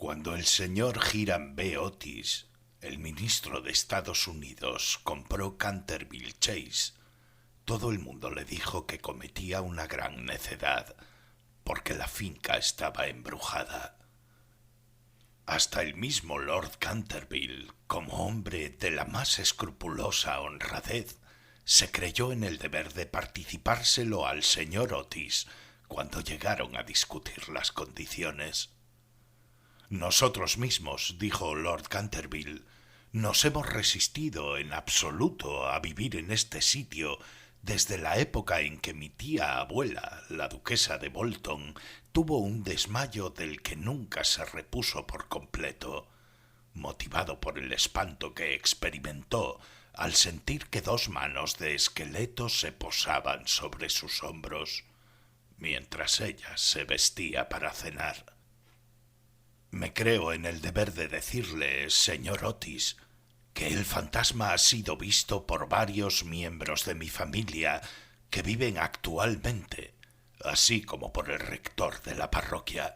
Cuando el señor Hiram B. Otis, el ministro de Estados Unidos, compró Canterville Chase, todo el mundo le dijo que cometía una gran necedad, porque la finca estaba embrujada. Hasta el mismo Lord Canterville, como hombre de la más escrupulosa honradez, se creyó en el deber de participárselo al señor Otis cuando llegaron a discutir las condiciones. Nosotros mismos, dijo Lord Canterville, nos hemos resistido en absoluto a vivir en este sitio desde la época en que mi tía abuela, la duquesa de Bolton, tuvo un desmayo del que nunca se repuso por completo, motivado por el espanto que experimentó al sentir que dos manos de esqueleto se posaban sobre sus hombros, mientras ella se vestía para cenar. Me creo en el deber de decirle, señor Otis, que el fantasma ha sido visto por varios miembros de mi familia que viven actualmente, así como por el rector de la parroquia,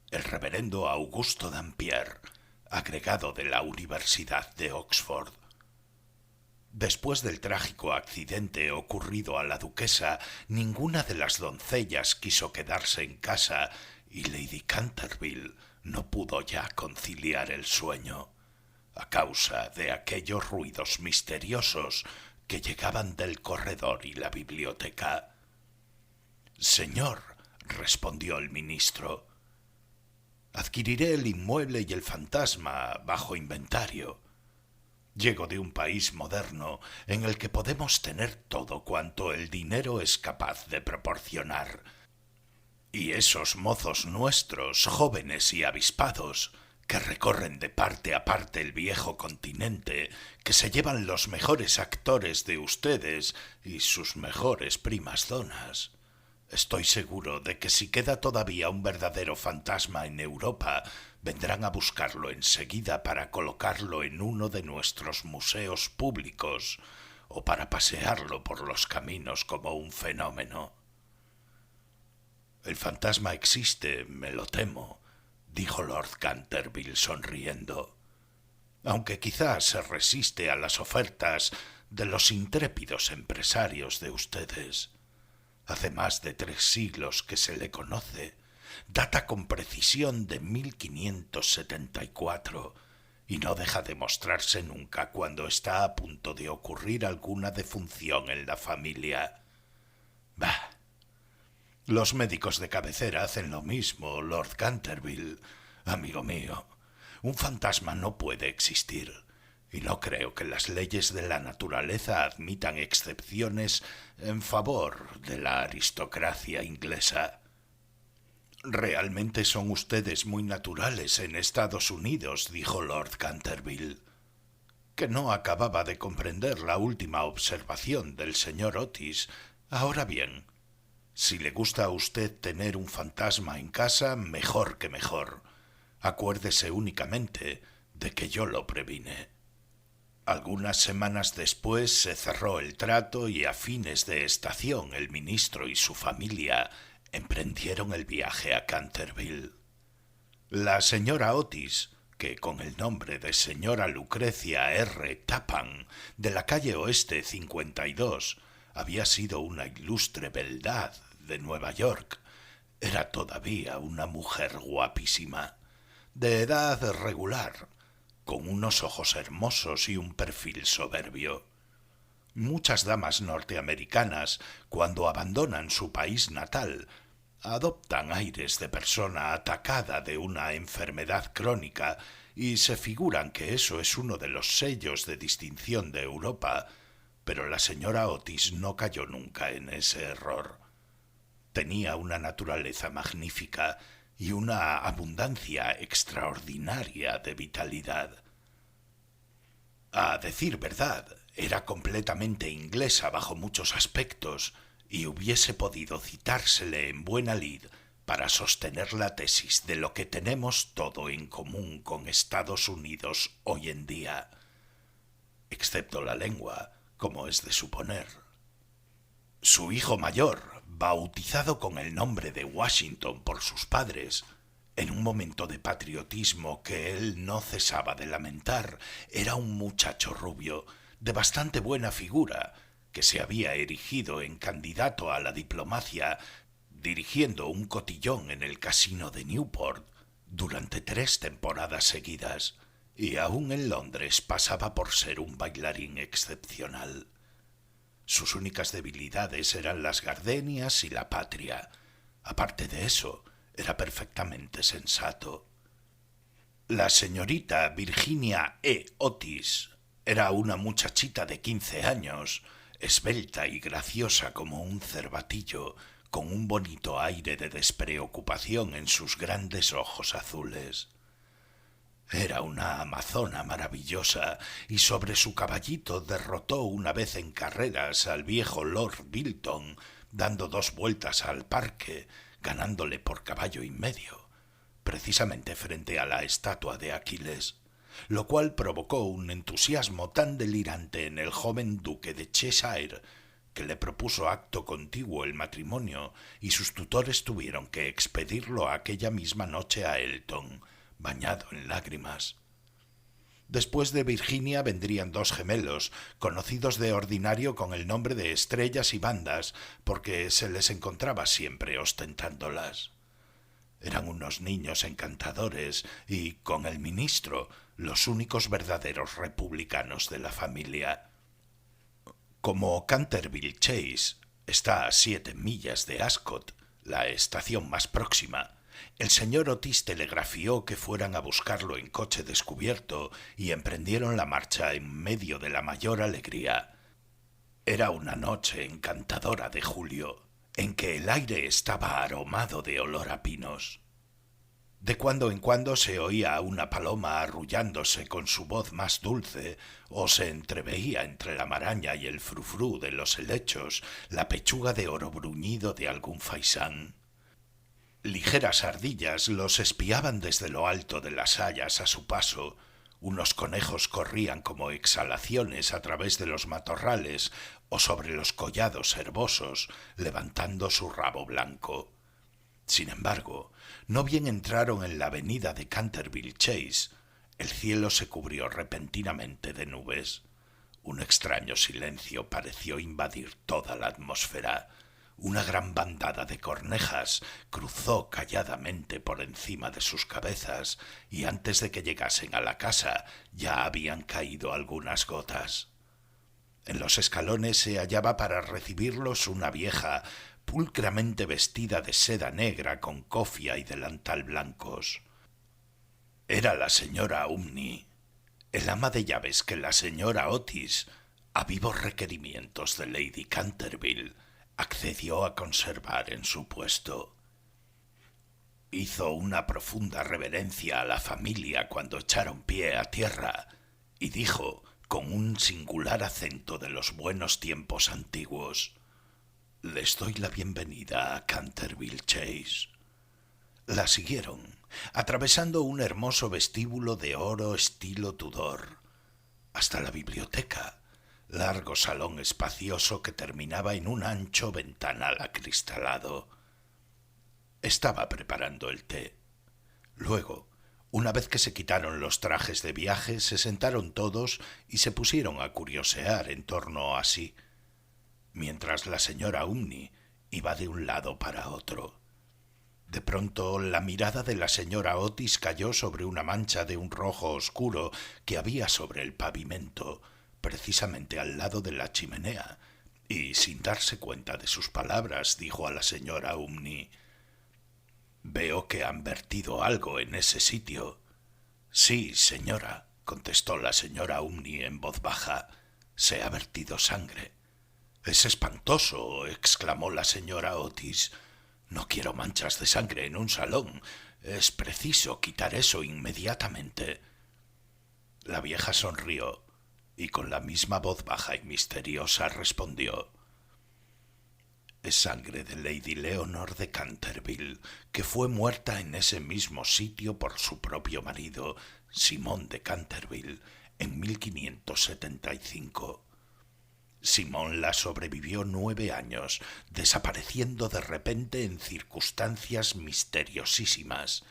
el reverendo Augusto Dampier, agregado de la Universidad de Oxford. Después del trágico accidente ocurrido a la duquesa, ninguna de las doncellas quiso quedarse en casa y Lady Canterville no pudo ya conciliar el sueño, a causa de aquellos ruidos misteriosos que llegaban del corredor y la biblioteca. «Señor», respondió el ministro, «adquiriré el inmueble y el fantasma bajo inventario. Llego de un país moderno en el que podemos tener todo cuanto el dinero es capaz de proporcionar. Y esos mozos nuestros, jóvenes y avispados, que recorren de parte a parte el viejo continente, que se llevan los mejores actores de ustedes y sus mejores primas donas. Estoy seguro de que si queda todavía un verdadero fantasma en Europa, vendrán a buscarlo enseguida para colocarlo en uno de nuestros museos públicos o para pasearlo por los caminos como un fenómeno». «El fantasma existe, me lo temo», dijo Lord Canterville sonriendo, «aunque quizás se resiste a las ofertas de los intrépidos empresarios de ustedes. Hace más de 3 siglos que se le conoce, data con precisión de 1574 y no deja de mostrarse nunca cuando está a punto de ocurrir alguna defunción en la familia. Bah, los médicos de cabecera hacen lo mismo, Lord Canterville. Amigo mío, un fantasma no puede existir, y no creo que las leyes de la naturaleza admitan excepciones en favor de la aristocracia inglesa». «Realmente son ustedes muy naturales en Estados Unidos», dijo Lord Canterville, que no acababa de comprender la última observación del señor Otis. «Ahora bien, si le gusta a usted tener un fantasma en casa, mejor que mejor. Acuérdese únicamente de que yo lo previne». Algunas semanas después se cerró el trato y a fines de estación el ministro y su familia emprendieron el viaje a Canterville. La señora Otis, que con el nombre de señora Lucrecia R. Tappan, de la calle Oeste 52, había sido una ilustre beldad de Nueva York, era todavía una mujer guapísima, de edad regular, con unos ojos hermosos y un perfil soberbio. Muchas damas norteamericanas, cuando abandonan su país natal, adoptan aires de persona atacada de una enfermedad crónica y se figuran que eso es uno de los sellos de distinción de Europa, pero la señora Otis no cayó nunca en ese error. Tenía una naturaleza magnífica y una abundancia extraordinaria de vitalidad. A decir verdad, era completamente inglesa bajo muchos aspectos y hubiese podido citársele en buena lid para sostener la tesis de lo que tenemos todo en común con Estados Unidos hoy en día, excepto la lengua, como es de suponer. Su hijo mayor, bautizado con el nombre de Washington por sus padres, En un momento de patriotismo que él no cesaba de lamentar, era un muchacho rubio, de bastante buena figura, que se había erigido en candidato a la diplomacia, dirigiendo un cotillón en el casino de Newport durante 3 temporadas seguidas, y aún en Londres pasaba por ser un bailarín excepcional. Sus únicas debilidades eran las gardenias y la patria. Aparte de eso, era perfectamente sensato. La señorita Virginia E. Otis era una muchachita de 15 años, esbelta y graciosa como un cervatillo, con un bonito aire de despreocupación en sus grandes ojos azules. Era una amazona maravillosa y sobre su caballito derrotó una vez en carreras al viejo Lord Bilton, dando 2 vueltas al parque, ganándole por caballo y medio, precisamente frente a la estatua de Aquiles, lo cual provocó un entusiasmo tan delirante en el joven duque de Cheshire que le propuso acto contiguo el matrimonio y sus tutores tuvieron que expedirlo aquella misma noche a Elton, bañado en lágrimas. Después de Virginia vendrían 2 gemelos, conocidos de ordinario con el nombre de Estrellas y Bandas, porque se les encontraba siempre ostentándolas. Eran unos niños encantadores y, con el ministro, los únicos verdaderos republicanos de la familia. Como Canterville Chase está a 7 millas de Ascot, la estación más próxima, el señor Otis telegrafió que fueran a buscarlo en coche descubierto y emprendieron la marcha en medio de la mayor alegría. Era una noche encantadora de julio, en que el aire estaba aromado de olor a pinos. De cuando en cuando se oía a una paloma arrullándose con su voz más dulce, o se entreveía entre la maraña y el frufrú de los helechos la pechuga de oro bruñido de algún faisán. Ligeras ardillas los espiaban desde lo alto de las hayas a su paso. Unos conejos corrían como exhalaciones a través de los matorrales o sobre los collados herbosos, levantando su rabo blanco. Sin embargo, no bien entraron en la avenida de Canterville Chase, el cielo se cubrió repentinamente de nubes. Un extraño silencio pareció invadir toda la atmósfera. Una gran bandada de cornejas cruzó calladamente por encima de sus cabezas y antes de que llegasen a la casa ya habían caído algunas gotas. En los escalones se hallaba para recibirlos una vieja, pulcramente vestida de seda negra con cofia y delantal blancos. Era la señora Umney, el ama de llaves que la señora Otis, a vivos requerimientos de Lady Canterville, accedió a conservar en su puesto. Hizo una profunda reverencia a la familia cuando echaron pie a tierra y dijo, con un singular acento de los buenos tiempos antiguos: «Les doy la bienvenida a Canterville Chase». La siguieron, atravesando un hermoso vestíbulo de oro estilo Tudor, hasta la biblioteca, largo salón espacioso que terminaba en un ancho ventanal acristalado. Estaba preparando el té. Luego, una vez que se quitaron los trajes de viaje, se sentaron todos y se pusieron a curiosear en torno a sí, mientras la señora Umney iba de un lado para otro. De pronto la mirada de la señora Otis cayó sobre una mancha de un rojo oscuro que había sobre el pavimento, precisamente al lado de la chimenea, y sin darse cuenta de sus palabras dijo a la señora Umney: «Veo que han vertido algo en ese sitio». «Sí, señora», contestó la señora Umney en voz baja, «se ha vertido sangre». «Es espantoso», exclamó la señora Otis. «No quiero manchas de sangre en un salón. Es preciso quitar eso inmediatamente». La vieja sonrió y con la misma voz baja y misteriosa respondió: «Es sangre de Lady Leonor de Canterville, que fue muerta en ese mismo sitio por su propio marido, Simón de Canterville, en 1575. Simón la sobrevivió 9 años, desapareciendo de repente en circunstancias misteriosísimas.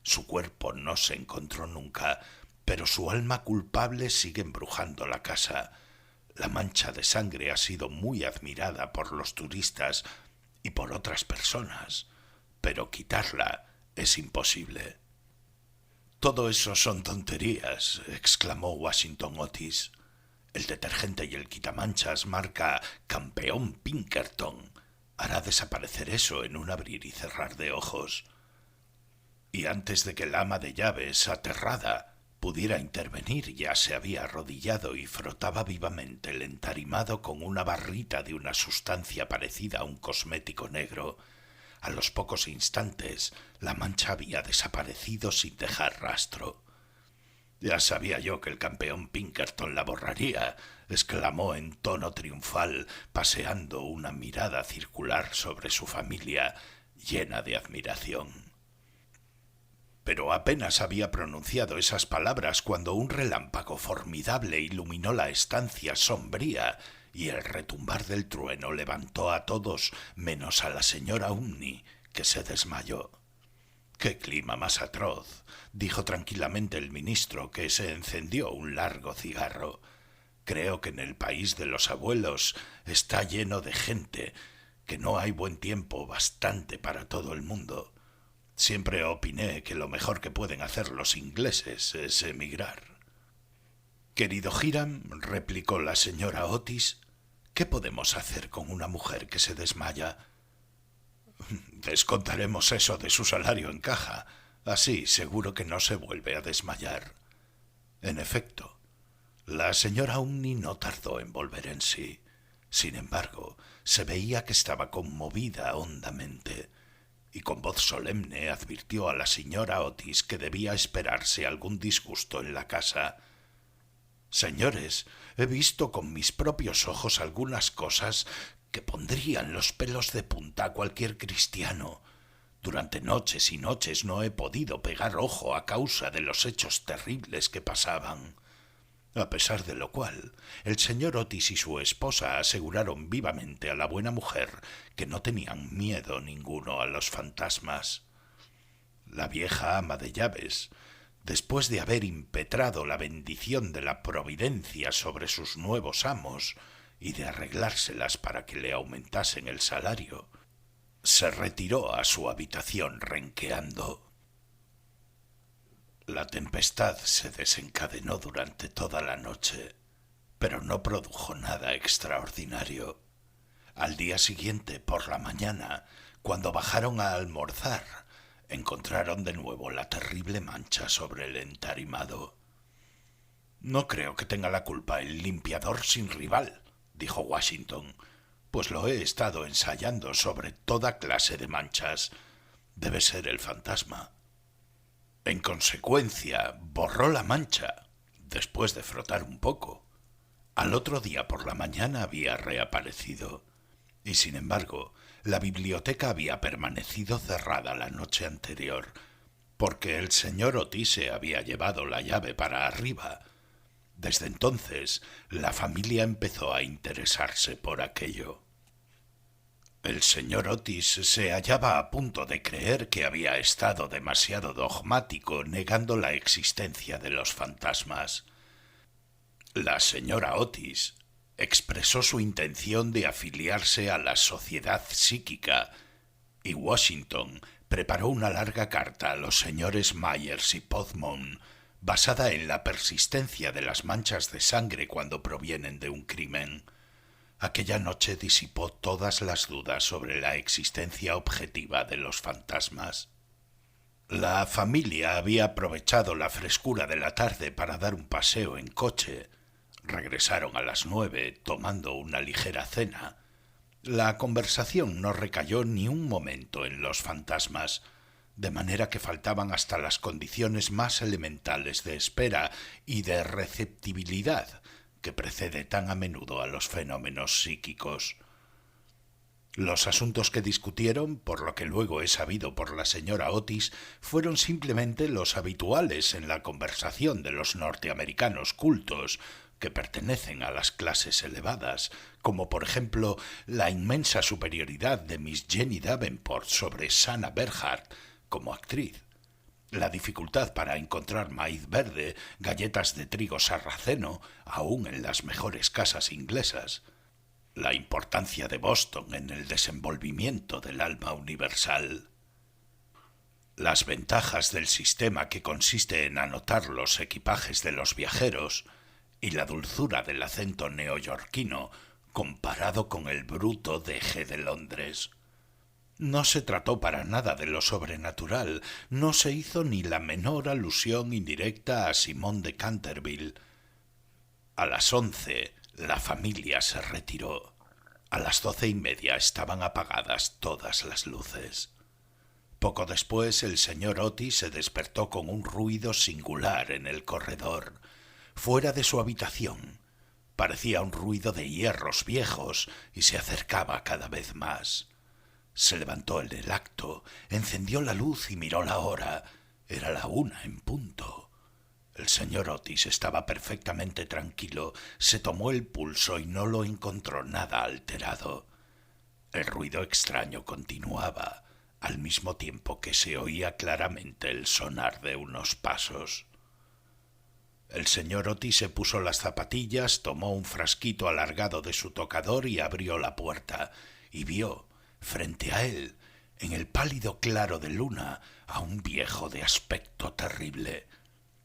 Su cuerpo no se encontró nunca, pero su alma culpable sigue embrujando la casa. La mancha de sangre ha sido muy admirada por los turistas y por otras personas, pero quitarla es imposible. Todo eso son tonterías, exclamó Washington Otis. El detergente y el quitamanchas marca Campeón Pinkerton hará desaparecer eso en un abrir y cerrar de ojos. Y antes de que el ama de llaves, aterrada, pudiera intervenir, ya se había arrodillado y frotaba vivamente el entarimado con una barrita de una sustancia parecida a un cosmético negro. A los pocos instantes la mancha había desaparecido sin dejar rastro. «Ya sabía yo que el campeón Pinkerton la borraría», exclamó en tono triunfal, paseando una mirada circular sobre su familia, llena de admiración. Pero apenas había pronunciado esas palabras cuando un relámpago formidable iluminó la estancia sombría y el retumbar del trueno levantó a todos menos a la señora Umney, que se desmayó. «¡Qué clima más atroz!», dijo tranquilamente el ministro, que se encendió un largo cigarro. «Creo que en el país de los abuelos está lleno de gente, que no hay buen tiempo bastante para todo el mundo. Siempre opiné que lo mejor que pueden hacer los ingleses es emigrar». «Querido Hiram», replicó la señora Otis, «¿qué podemos hacer con una mujer que se desmaya?» «Descontaremos eso de su salario en caja. Así seguro que no se vuelve a desmayar». En efecto, la señora Umney no tardó en volver en sí. Sin embargo, se veía que estaba conmovida hondamente, y con voz solemne advirtió a la señora Otis que debía esperarse algún disgusto en la casa. «Señores, he visto con mis propios ojos algunas cosas que pondrían los pelos de punta a cualquier cristiano. Durante noches y noches no he podido pegar ojo a causa de los hechos terribles que pasaban». A pesar de lo cual, el señor Otis y su esposa aseguraron vivamente a la buena mujer que no tenían miedo ninguno a los fantasmas. La vieja ama de llaves, después de haber impetrado la bendición de la providencia sobre sus nuevos amos y de arreglárselas para que le aumentasen el salario, se retiró a su habitación renqueando. La tempestad se desencadenó durante toda la noche, pero no produjo nada extraordinario. Al día siguiente, por la mañana, cuando bajaron a almorzar, encontraron de nuevo la terrible mancha sobre el entarimado. «No creo que tenga la culpa el limpiador sin rival», dijo Washington, «pues lo he estado ensayando sobre toda clase de manchas. Debe ser el fantasma». En consecuencia, borró la mancha, después de frotar un poco. Al otro día por la mañana había reaparecido, y sin embargo, la biblioteca había permanecido cerrada la noche anterior, porque el señor Otis se había llevado la llave para arriba. Desde entonces, la familia empezó a interesarse por aquello. El señor Otis se hallaba a punto de creer que había estado demasiado dogmático negando la existencia de los fantasmas. La señora Otis expresó su intención de afiliarse a la Sociedad Psíquica y Washington preparó una larga carta a los señores Myers y Podmore basada en la persistencia de las manchas de sangre cuando provienen de un crimen. Aquella noche disipó todas las dudas sobre la existencia objetiva de los fantasmas. La familia había aprovechado la frescura de la tarde para dar un paseo en coche. Regresaron a las 9, tomando una ligera cena. La conversación no recayó ni un momento en los fantasmas, de manera que faltaban hasta las condiciones más elementales de espera y de receptibilidad que precede tan a menudo a los fenómenos psíquicos. Los asuntos que discutieron, por lo que luego he sabido por la señora Otis, fueron simplemente los habituales en la conversación de los norteamericanos cultos, que pertenecen a las clases elevadas, como por ejemplo la inmensa superioridad de Miss Jenny Davenport sobre Sana Bernhardt como actriz, la dificultad para encontrar maíz verde, galletas de trigo sarraceno, aun en las mejores casas inglesas, la importancia de Boston en el desenvolvimiento del alma universal, las ventajas del sistema que consiste en anotar los equipajes de los viajeros y la dulzura del acento neoyorquino comparado con el bruto deje de Londres. No se trató para nada de lo sobrenatural, no se hizo ni la menor alusión indirecta a Simón de Canterville. A las 11 la familia se retiró. A las 12:30 estaban apagadas todas las luces. Poco después el señor Otis se despertó con un ruido singular en el corredor, fuera de su habitación. Parecía un ruido de hierros viejos y se acercaba cada vez más. Se levantó en el acto, encendió la luz y miró la hora. Era la 1 en punto. El señor Otis estaba perfectamente tranquilo, se tomó el pulso y no lo encontró nada alterado. El ruido extraño continuaba, al mismo tiempo que se oía claramente el sonar de unos pasos. El señor Otis se puso las zapatillas, tomó un frasquito alargado de su tocador y abrió la puerta, y vio, frente a él, en el pálido claro de luna, a un viejo de aspecto terrible.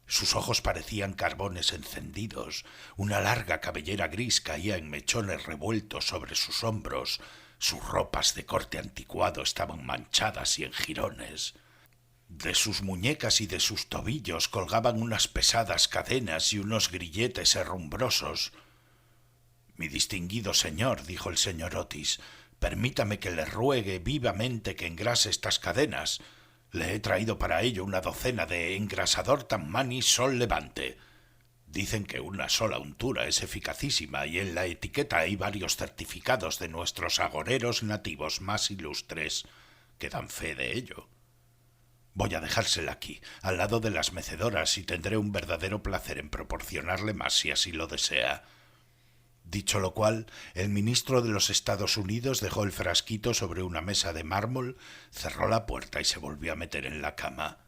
Sus ojos parecían carbones encendidos, una larga cabellera gris caía en mechones revueltos sobre sus hombros, sus ropas de corte anticuado estaban manchadas y en jirones. De sus muñecas y de sus tobillos colgaban unas pesadas cadenas y unos grilletes herrumbrosos. «Mi distinguido señor», dijo el señor Otis, «permítame que le ruegue vivamente que engrase estas cadenas. Le he traído para ello una docena de engrasador Tammany Sol Levante. Dicen que una sola untura es eficacísima y en la etiqueta hay varios certificados de nuestros agoreros nativos más ilustres que dan fe de ello. Voy a dejársela aquí, al lado de las mecedoras, y tendré un verdadero placer en proporcionarle más si así lo desea». Dicho lo cual, el ministro de los Estados Unidos dejó el frasquito sobre una mesa de mármol, cerró la puerta y se volvió a meter en la cama.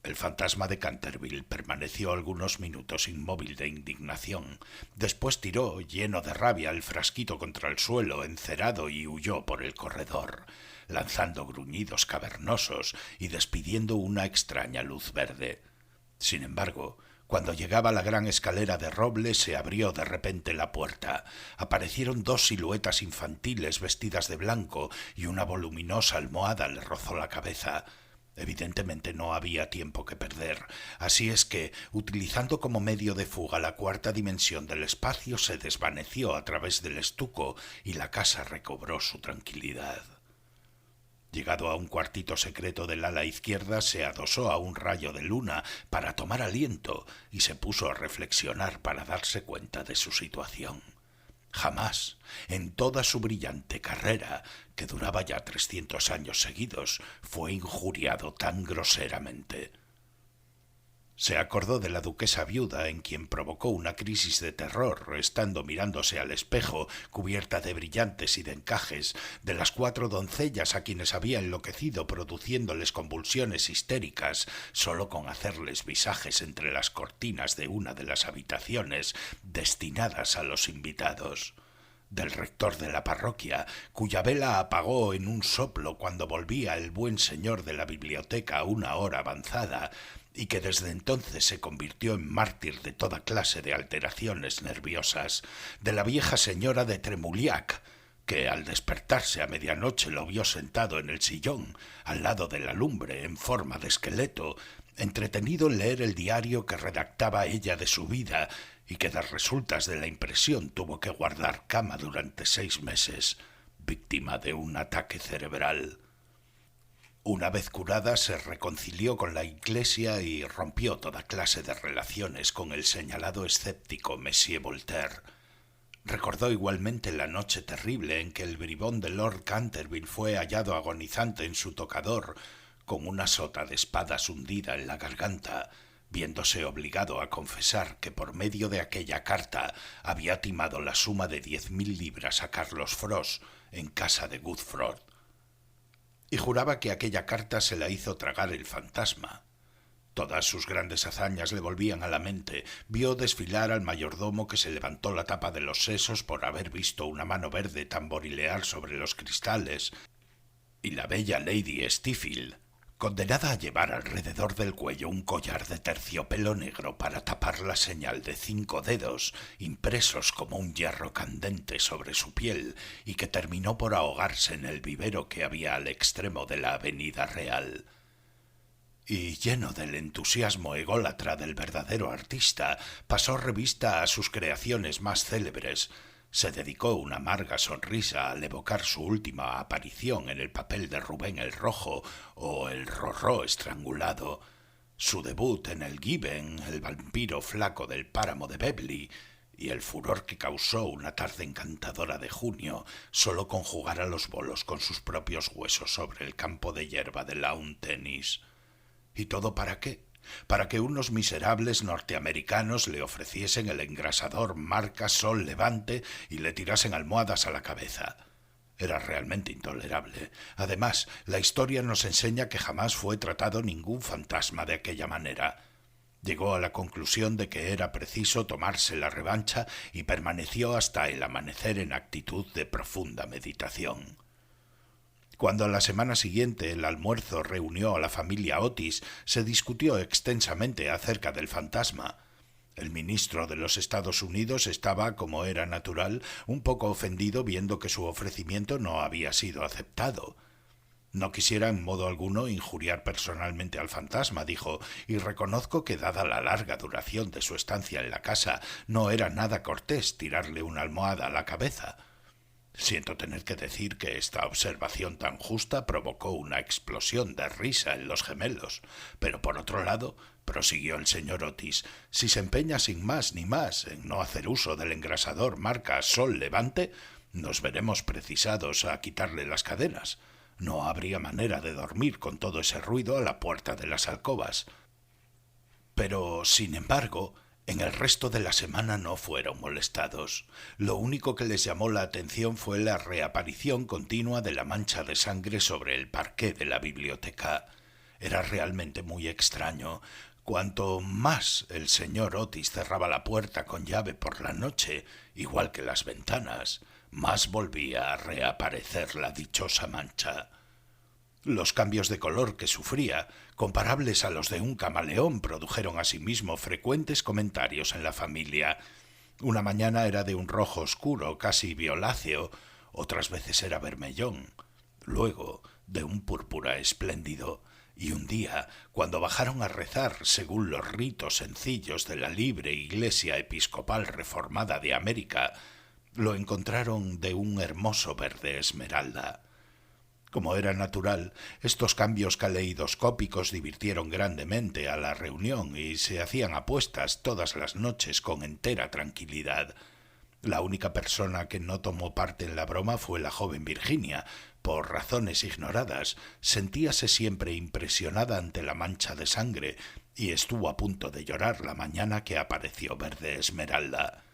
El fantasma de Canterville permaneció algunos minutos inmóvil de indignación. Después tiró, lleno de rabia, el frasquito contra el suelo, encerado, y huyó por el corredor, lanzando gruñidos cavernosos y despidiendo una extraña luz verde. Sin embargo, cuando llegaba a la gran escalera de roble, se abrió de repente la puerta. Aparecieron dos siluetas infantiles vestidas de blanco y una voluminosa almohada le rozó la cabeza. Evidentemente no había tiempo que perder, así es que, utilizando como medio de fuga la cuarta dimensión del espacio, se desvaneció a través del estuco y la casa recobró su tranquilidad. Llegado a un cuartito secreto del ala izquierda, se adosó a un rayo de luna para tomar aliento y se puso a reflexionar para darse cuenta de su situación. Jamás, en toda su brillante carrera, que duraba ya 300 años seguidos, fue injuriado tan groseramente. Se acordó de la duquesa viuda, en quien provocó una crisis de terror, estando mirándose al espejo, cubierta de brillantes y de encajes, de las 4 doncellas a quienes había enloquecido, produciéndoles convulsiones histéricas, sólo con hacerles visajes entre las cortinas de una de las habitaciones destinadas a los invitados. Del rector de la parroquia, cuya vela apagó en un soplo cuando volvía el buen señor de la biblioteca a una hora avanzada, y que desde entonces se convirtió en mártir de toda clase de alteraciones nerviosas, de la vieja señora de Tremouliac, que al despertarse a medianoche lo vio sentado en el sillón, al lado de la lumbre, en forma de esqueleto, entretenido en leer el diario que redactaba ella de su vida, y que de resultas de la impresión tuvo que guardar cama durante 6 meses, víctima de un ataque cerebral. Una vez curada, se reconcilió con la Iglesia y rompió toda clase de relaciones con el señalado escéptico Monsieur Voltaire. Recordó igualmente la noche terrible en que el bribón de Lord Canterville fue hallado agonizante en su tocador, con una sota de espadas hundida en la garganta, viéndose obligado a confesar que por medio de aquella carta había timado la suma de 10.000 libras a Carlos Frost en casa de Goodford. y juraba que aquella carta se la hizo tragar el fantasma. Todas sus grandes hazañas le volvían a la mente. Vio desfilar al mayordomo que se levantó la tapa de los sesos por haber visto una mano verde tamborilear sobre los cristales, y la bella Lady Stephill, condenada a llevar alrededor del cuello un collar de terciopelo negro para tapar la señal de 5 dedos, impresos como un hierro candente sobre su piel, y que terminó por ahogarse en el vivero que había al extremo de la avenida Real. Y lleno del entusiasmo ególatra del verdadero artista, pasó revista a sus creaciones más célebres. Se dedicó una amarga sonrisa al evocar su última aparición en el papel de Rubén el Rojo o el Rorró estrangulado, su debut en el Given, el vampiro flaco del páramo de Bebley, y el furor que causó una tarde encantadora de junio, solo con jugar a los bolos con sus propios huesos sobre el campo de hierba de lawn tenis. ¿Y todo para qué? Para que unos miserables norteamericanos le ofreciesen el engrasador marca Sol Levante y le tirasen almohadas a la cabeza. Era realmente intolerable. Además, la historia nos enseña que jamás fue tratado ningún fantasma de aquella manera. Llegó a la conclusión de que era preciso tomarse la revancha y permaneció hasta el amanecer en actitud de profunda meditación. Cuando a la semana siguiente el almuerzo reunió a la familia Otis, se discutió extensamente acerca del fantasma. El ministro de los Estados Unidos estaba, como era natural, un poco ofendido viendo que su ofrecimiento no había sido aceptado. No quisiera en modo alguno injuriar personalmente al fantasma, dijo, y reconozco que dada la larga duración de su estancia en la casa, no era nada cortés tirarle una almohada a la cabeza. Siento tener que decir que esta observación tan justa provocó una explosión de risa en los gemelos, pero por otro lado, prosiguió el señor Otis, si se empeña sin más ni más en no hacer uso del engrasador marca Sol Levante, nos veremos precisados a quitarle las cadenas. No habría manera de dormir con todo ese ruido a la puerta de las alcobas. Pero, sin embargo, en el resto de la semana no fueron molestados. Lo único que les llamó la atención fue la reaparición continua de la mancha de sangre sobre el parqué de la biblioteca. Era realmente muy extraño. Cuanto más el señor Otis cerraba la puerta con llave por la noche, igual que las ventanas, más volvía a reaparecer la dichosa mancha. Los cambios de color que sufría, comparables a los de un camaleón, produjeron asimismo frecuentes comentarios en la familia. Una mañana era de un rojo oscuro, casi violáceo, otras veces era vermellón, luego de un púrpura espléndido, y un día, cuando bajaron a rezar según los ritos sencillos de la libre Iglesia Episcopal Reformada de América, lo encontraron de un hermoso verde esmeralda. Como era natural, estos cambios caleidoscópicos divirtieron grandemente a la reunión y se hacían apuestas todas las noches con entera tranquilidad. La única persona que no tomó parte en la broma fue la joven Virginia. Por razones ignoradas, sentíase siempre impresionada ante la mancha de sangre y estuvo a punto de llorar la mañana que apareció verde esmeralda.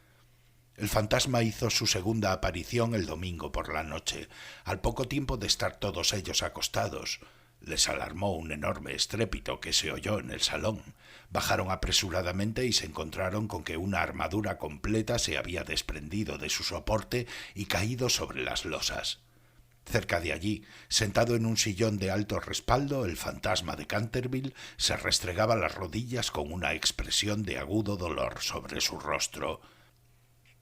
El fantasma hizo su segunda aparición el domingo por la noche, al poco tiempo de estar todos ellos acostados. Les alarmó un enorme estrépito que se oyó en el salón. Bajaron apresuradamente y se encontraron con que una armadura completa se había desprendido de su soporte y caído sobre las losas. Cerca de allí, sentado en un sillón de alto respaldo, el fantasma de Canterville se restregaba las rodillas con una expresión de agudo dolor sobre su rostro.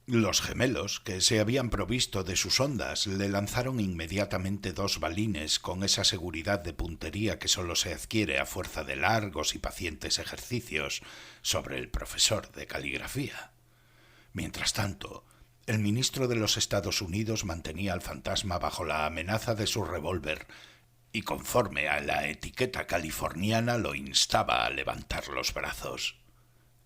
Los gemelos, que se habían provisto de sus ondas, le lanzaron inmediatamente 2 balines con esa seguridad de puntería que sólo se adquiere a fuerza de largos y pacientes ejercicios sobre el profesor de caligrafía. Mientras tanto, el ministro de los Estados Unidos mantenía al fantasma bajo la amenaza de su revólver y, conforme a la etiqueta californiana, lo instaba a levantar los brazos.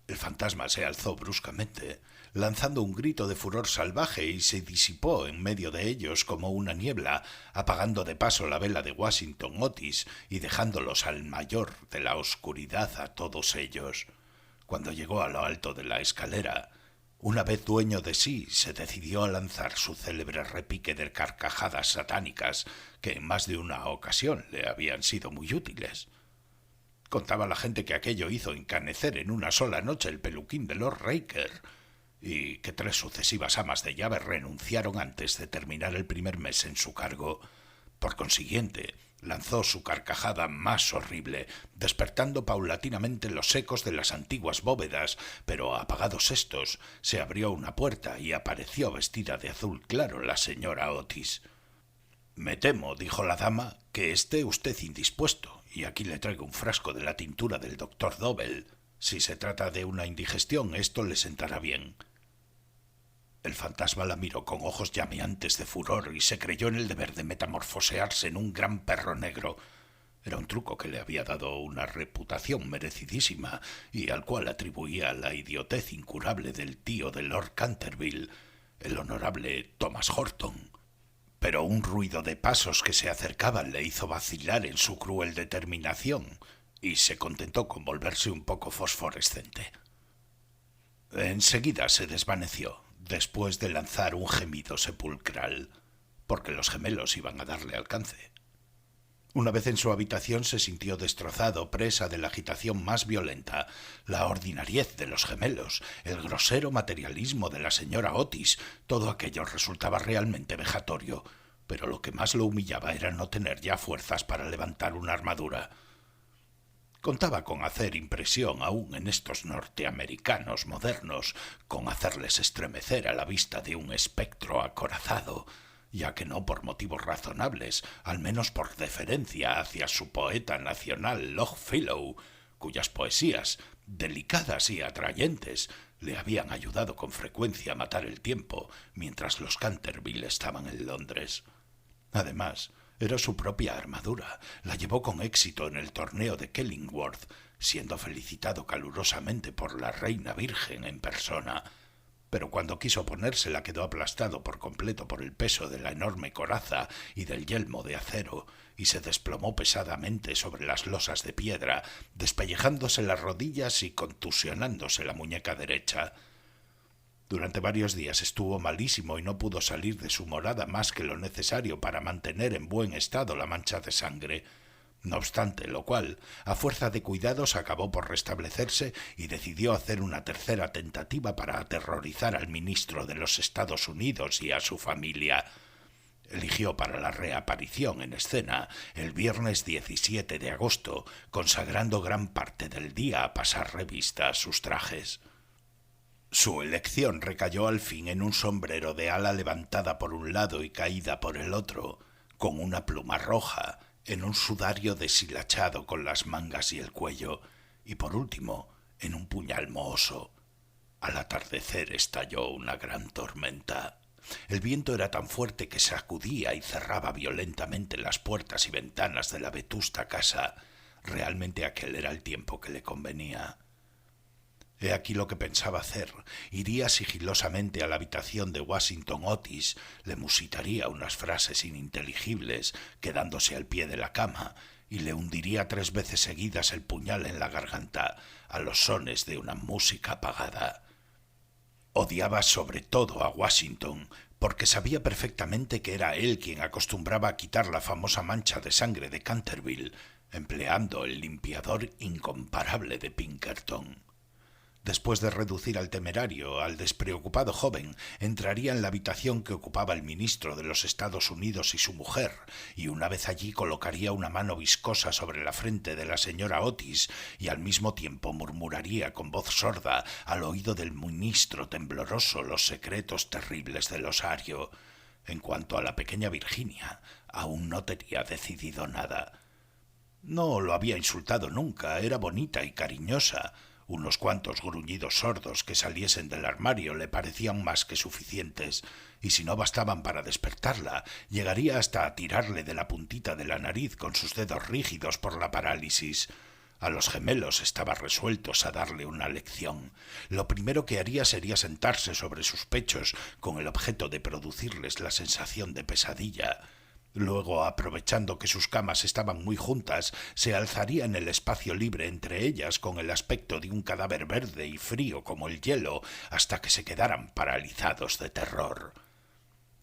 El fantasma se alzó bruscamente, lanzando un grito de furor salvaje, y se disipó en medio de ellos como una niebla, apagando de paso la vela de Washington Otis y dejándolos al mayor de la oscuridad a todos ellos. Cuando llegó a lo alto de la escalera, Una vez dueño de sí, se decidió a lanzar su célebre repique de carcajadas satánicas que en más de una ocasión le habían sido muy útiles. Contaba la gente que aquello hizo encanecer en una sola noche el peluquín de Lord Raker, y que 3 sucesivas amas de llave renunciaron antes de terminar el primer mes en su cargo. Por consiguiente, lanzó su carcajada más horrible, despertando paulatinamente los ecos de las antiguas bóvedas, pero apagados estos, se abrió una puerta y apareció vestida de azul claro la señora Otis. «Me temo», dijo la dama, «que esté usted indispuesto, y aquí le traigo un frasco de la tintura del doctor Dobell. Si se trata de una indigestión, esto le sentará bien». El fantasma la miró con ojos llameantes de furor y se creyó en el deber de metamorfosearse en un gran perro negro. Era un truco que le había dado una reputación merecidísima y al cual atribuía la idiotez incurable del tío de Lord Canterville, el honorable Thomas Horton. Pero un ruido de pasos que se acercaban le hizo vacilar en su cruel determinación y se contentó con volverse un poco fosforescente. Enseguida se desvaneció, después de lanzar un gemido sepulcral, porque los gemelos iban a darle alcance. Una vez en su habitación se sintió destrozado, presa de la agitación más violenta. La ordinariez de los gemelos, el grosero materialismo de la señora Otis, todo aquello resultaba realmente vejatorio, pero lo que más lo humillaba era no tener ya fuerzas para levantar una armadura. Contaba con hacer impresión aún en estos norteamericanos modernos, con hacerles estremecer a la vista de un espectro acorazado, ya que no por motivos razonables, al menos por deferencia hacia su poeta nacional Longfellow, cuyas poesías, delicadas y atrayentes, le habían ayudado con frecuencia a matar el tiempo mientras los Canterville estaban en Londres. Además, era su propia armadura. La llevó con éxito en el torneo de Killingworth, siendo felicitado calurosamente por la reina virgen en persona. Pero cuando quiso ponérsela quedó aplastado por completo por el peso de la enorme coraza y del yelmo de acero, y se desplomó pesadamente sobre las losas de piedra, despellejándose las rodillas y contusionándose la muñeca derecha. Durante varios días estuvo malísimo y no pudo salir de su morada más que lo necesario para mantener en buen estado la mancha de sangre. No obstante lo cual, a fuerza de cuidados acabó por restablecerse y decidió hacer una tercera tentativa para aterrorizar al ministro de los Estados Unidos y a su familia. Eligió para la reaparición en escena el viernes 17 de agosto, consagrando gran parte del día a pasar revista a sus trajes. Su elección recayó al fin en un sombrero de ala levantada por un lado y caída por el otro, con una pluma roja, en un sudario deshilachado con las mangas y el cuello, y por último, en un puñal mohoso. Al atardecer estalló una gran tormenta. El viento era tan fuerte que sacudía y cerraba violentamente las puertas y ventanas de la vetusta casa. Realmente aquel era el tiempo que le convenía. He aquí lo que pensaba hacer. Iría sigilosamente a la habitación de Washington Otis, le musitaría unas frases ininteligibles, quedándose al pie de la cama, y le hundiría 3 veces seguidas el puñal en la garganta, a los sones de una música apagada. Odiaba sobre todo a Washington, porque sabía perfectamente que era él quien acostumbraba a quitar la famosa mancha de sangre de Canterville, empleando el limpiador incomparable de Pinkerton. Después de reducir al temerario, al despreocupado joven, entraría en la habitación que ocupaba el ministro de los Estados Unidos y su mujer, y una vez allí colocaría una mano viscosa sobre la frente de la señora Otis y al mismo tiempo murmuraría con voz sorda al oído del ministro tembloroso los secretos terribles del osario. En cuanto a la pequeña Virginia, aún no tenía decidido nada. No lo había insultado nunca, era bonita y cariñosa. Unos cuantos gruñidos sordos que saliesen del armario le parecían más que suficientes, y si no bastaban para despertarla, llegaría hasta a tirarle de la puntita de la nariz con sus dedos rígidos por la parálisis. A los gemelos estaba resueltos a darle una lección. Lo primero que haría sería sentarse sobre sus pechos con el objeto de producirles la sensación de pesadilla. Luego, aprovechando que sus camas estaban muy juntas, se alzaría en el espacio libre entre ellas con el aspecto de un cadáver verde y frío como el hielo, hasta que se quedaran paralizados de terror.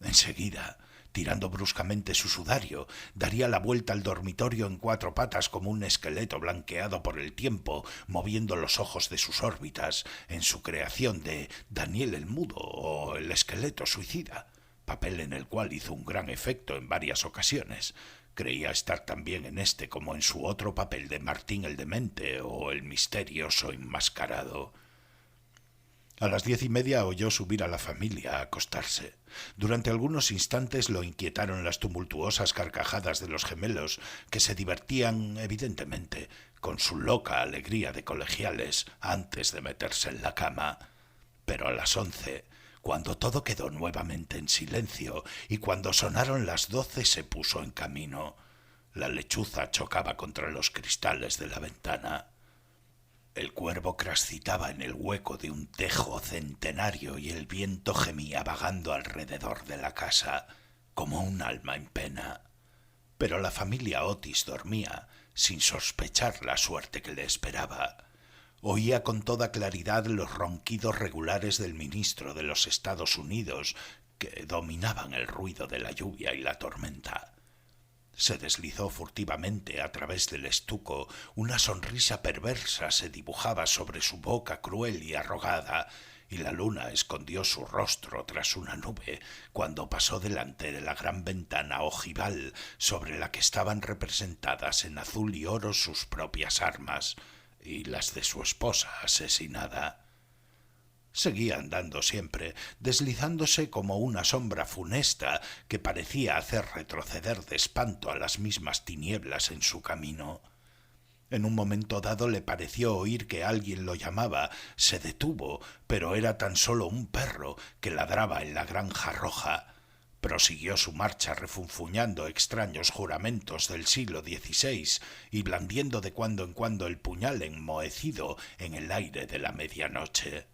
Enseguida, tirando bruscamente su sudario, daría la vuelta al dormitorio en cuatro patas como un esqueleto blanqueado por el tiempo, moviendo los ojos de sus órbitas en su creación de Daniel el Mudo o el esqueleto suicida, papel en el cual hizo un gran efecto en varias ocasiones. Creía estar tan bien en este como en su otro papel de Martín el Demente o el misterioso enmascarado. A las 10:30 oyó subir a la familia a acostarse. Durante algunos instantes lo inquietaron las tumultuosas carcajadas de los gemelos, que se divertían, evidentemente, con su loca alegría de colegiales antes de meterse en la cama. Pero a las 11, cuando todo quedó nuevamente en silencio y cuando sonaron las 12, se puso en camino. La lechuza chocaba contra los cristales de la ventana. El cuervo crascitaba en el hueco de un tejo centenario y el viento gemía vagando alrededor de la casa, como un alma en pena. Pero la familia Otis dormía, sin sospechar la suerte que le esperaba. Oía con toda claridad los ronquidos regulares del ministro de los Estados Unidos, que dominaban el ruido de la lluvia y la tormenta. Se deslizó furtivamente a través del estuco, una sonrisa perversa se dibujaba sobre su boca cruel y arrogada, y la luna escondió su rostro tras una nube cuando pasó delante de la gran ventana ojival sobre la que estaban representadas en azul y oro sus propias armas y las de su esposa asesinada. Seguía andando siempre, deslizándose como una sombra funesta que parecía hacer retroceder de espanto a las mismas tinieblas en su camino. En un momento dado le pareció oír que alguien lo llamaba, se detuvo, pero era tan solo un perro que ladraba en la granja roja. Prosiguió su marcha refunfuñando extraños juramentos del siglo XVI y blandiendo de cuando en cuando el puñal enmohecido en el aire de la medianoche.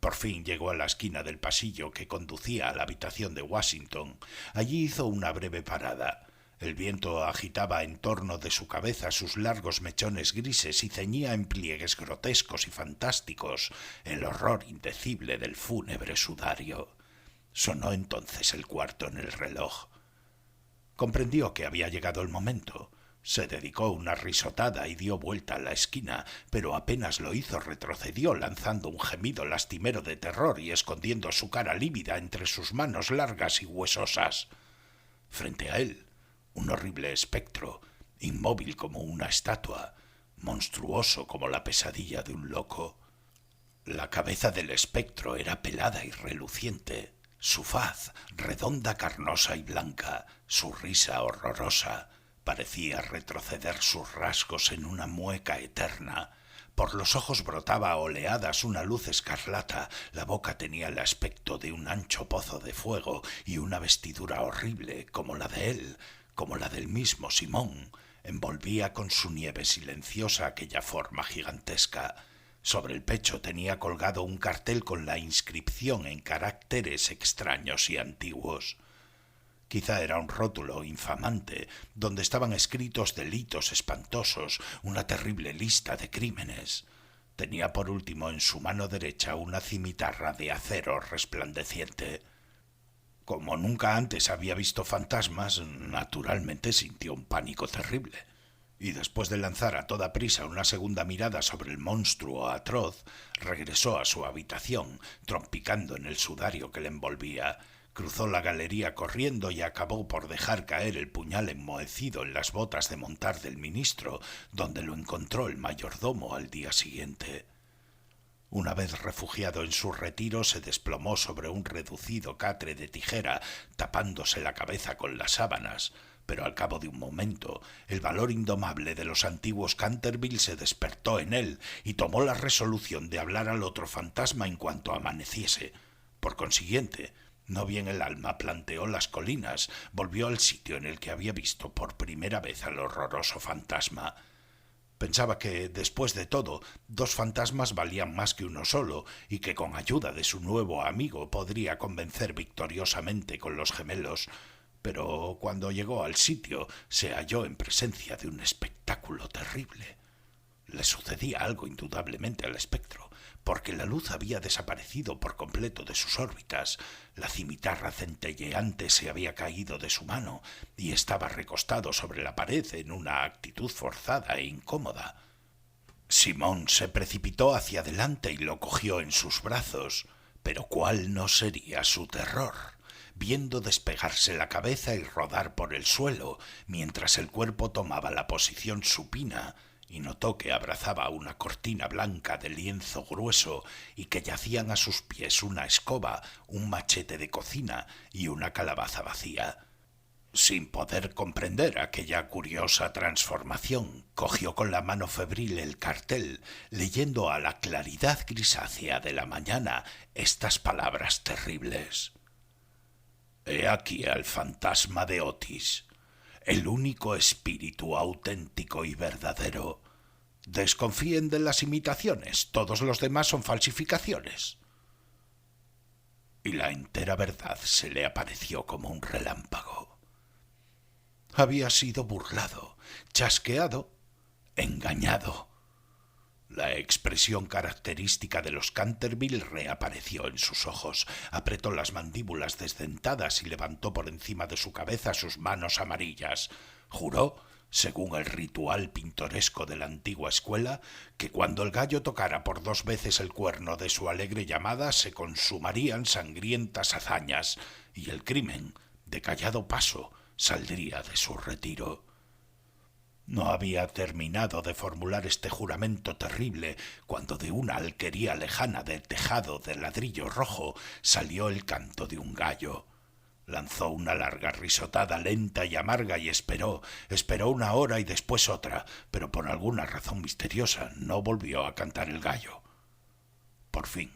Por fin llegó a la esquina del pasillo que conducía a la habitación de Washington. Allí hizo una breve parada. El viento agitaba en torno de su cabeza sus largos mechones grises y ceñía en pliegues grotescos y fantásticos el horror indecible del fúnebre sudario. Sonó entonces el cuarto en el reloj. Comprendió que había llegado el momento. Se dedicó una risotada y dio vuelta a la esquina, pero apenas lo hizo retrocedió lanzando un gemido lastimero de terror y escondiendo su cara lívida entre sus manos largas y huesosas. Frente a él, un horrible espectro, inmóvil como una estatua, monstruoso como la pesadilla de un loco. La cabeza del espectro era pelada y reluciente, su faz redonda, carnosa y blanca, su risa horrorosa. Parecía retroceder sus rasgos en una mueca eterna. Por los ojos brotaba a oleadas una luz escarlata, la boca tenía el aspecto de un ancho pozo de fuego y una vestidura horrible, como la de él, como la del mismo Simón, envolvía con su nieve silenciosa aquella forma gigantesca. Sobre el pecho tenía colgado un cartel con la inscripción en caracteres extraños y antiguos. Quizá era un rótulo infamante, donde estaban escritos delitos espantosos, una terrible lista de crímenes. Tenía por último en su mano derecha una cimitarra de acero resplandeciente. Como nunca antes había visto fantasmas, naturalmente sintió un pánico terrible. Y después de lanzar a toda prisa una segunda mirada sobre el monstruo atroz, regresó a su habitación, trompicando en el sudario que le envolvía. Cruzó la galería corriendo y acabó por dejar caer el puñal enmohecido en las botas de montar del ministro, donde lo encontró el mayordomo al día siguiente. Una vez refugiado en su retiro, se desplomó sobre un reducido catre de tijera, tapándose la cabeza con las sábanas. Pero al cabo de un momento, el valor indomable de los antiguos Canterville se despertó en él y tomó la resolución de hablar al otro fantasma en cuanto amaneciese. Por consiguiente, no bien el alma planteó las colinas, volvió al sitio en el que había visto por primera vez al horroroso fantasma. Pensaba que, después de todo, dos fantasmas valían más que uno solo, y que con ayuda de su nuevo amigo podría convencer victoriosamente con los gemelos. pero cuando llegó al sitio se halló en presencia de un espectáculo terrible. Le sucedía algo indudablemente al espectro, porque la luz había desaparecido por completo de sus órbitas, la cimitarra centelleante se había caído de su mano y estaba recostado sobre la pared en una actitud forzada e incómoda. Simón se precipitó hacia adelante y lo cogió en sus brazos, pero cuál no sería su terror, viendo despegarse la cabeza y rodar por el suelo, mientras el cuerpo tomaba la posición supina, y notó que abrazaba una cortina blanca de lienzo grueso y que yacían a sus pies una escoba, un machete de cocina y una calabaza vacía. Sin poder comprender aquella curiosa transformación, cogió con la mano febril el cartel, leyendo a la claridad grisácea de la mañana estas palabras terribles: «He aquí al fantasma de Otis, el único espíritu auténtico y verdadero. Desconfíen de las imitaciones, todos los demás son falsificaciones». Y la entera verdad se le apareció como un relámpago. Había sido burlado, chasqueado, engañado. La expresión característica de los Canterville reapareció en sus ojos, apretó las mandíbulas desdentadas y levantó por encima de su cabeza sus manos amarillas. Juró, según el ritual pintoresco de la antigua escuela, que cuando el gallo tocara por 2 veces el cuerno de su alegre llamada se consumarían sangrientas hazañas, y el crimen, de callado paso, saldría de su retiro. No había terminado de formular este juramento terrible cuando de una alquería lejana de tejado de ladrillo rojo salió el canto de un gallo. Lanzó una larga risotada lenta y amarga y esperó 1 hora y después otra, pero por alguna razón misteriosa no volvió a cantar el gallo. Por fin,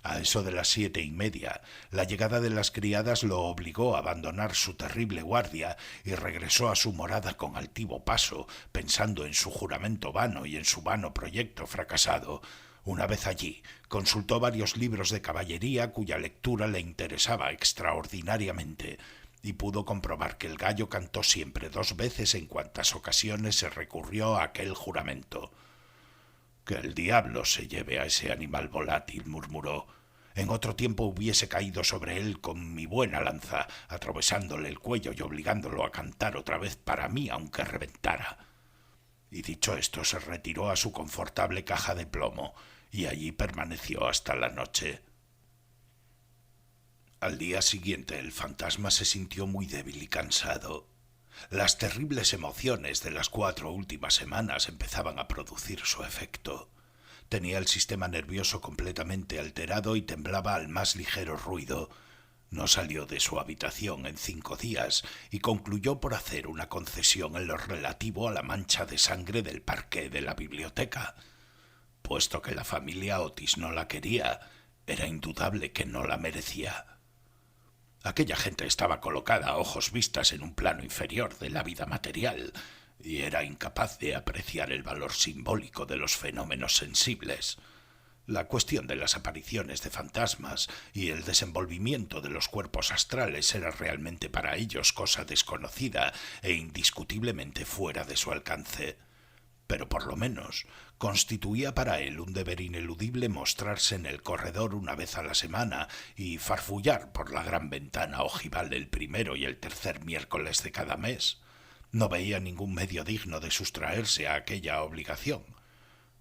a eso de las 7:30, la llegada de las criadas lo obligó a abandonar su terrible guardia y regresó a su morada con altivo paso, pensando en su juramento vano y en su vano proyecto fracasado. Una vez allí, consultó varios libros de caballería cuya lectura le interesaba extraordinariamente, y pudo comprobar que el gallo cantó siempre 2 veces en cuantas ocasiones se recurrió a aquel juramento. «Que el diablo se lleve a ese animal volátil», murmuró. «En otro tiempo hubiese caído sobre él con mi buena lanza, atravesándole el cuello y obligándolo a cantar otra vez para mí aunque reventara». Y dicho esto se retiró a su confortable caja de plomo y allí permaneció hasta la noche. Al día siguiente el fantasma se sintió muy débil y cansado. Las terribles emociones de las 4 últimas semanas empezaban a producir su efecto. Tenía el sistema nervioso completamente alterado y temblaba al más ligero ruido. No salió de su habitación en 5 días y concluyó por hacer una concesión en lo relativo a la mancha de sangre del parqué de la biblioteca. Puesto que la familia Otis no la quería, era indudable que no la merecía. Aquella gente estaba colocada a ojos vistas en un plano inferior de la vida material y era incapaz de apreciar el valor simbólico de los fenómenos sensibles. La cuestión de las apariciones de fantasmas y el desenvolvimiento de los cuerpos astrales era realmente para ellos cosa desconocida e indiscutiblemente fuera de su alcance. Pero por lo menos constituía para él un deber ineludible mostrarse en el corredor 1 vez a la semana y farfullar por la gran ventana ojival el 1º y el 3er miércoles de cada mes. No veía ningún medio digno de sustraerse a aquella obligación.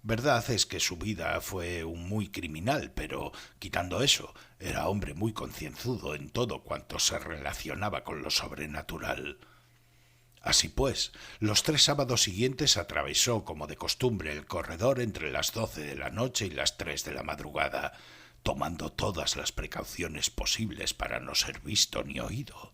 Verdad es que su vida fue un muy criminal, pero, quitando eso, era hombre muy concienzudo en todo cuanto se relacionaba con lo sobrenatural. Así pues, los 3 sábados siguientes atravesó, como de costumbre, el corredor entre las 12 de la noche y las 3 de la madrugada, tomando todas las precauciones posibles para no ser visto ni oído.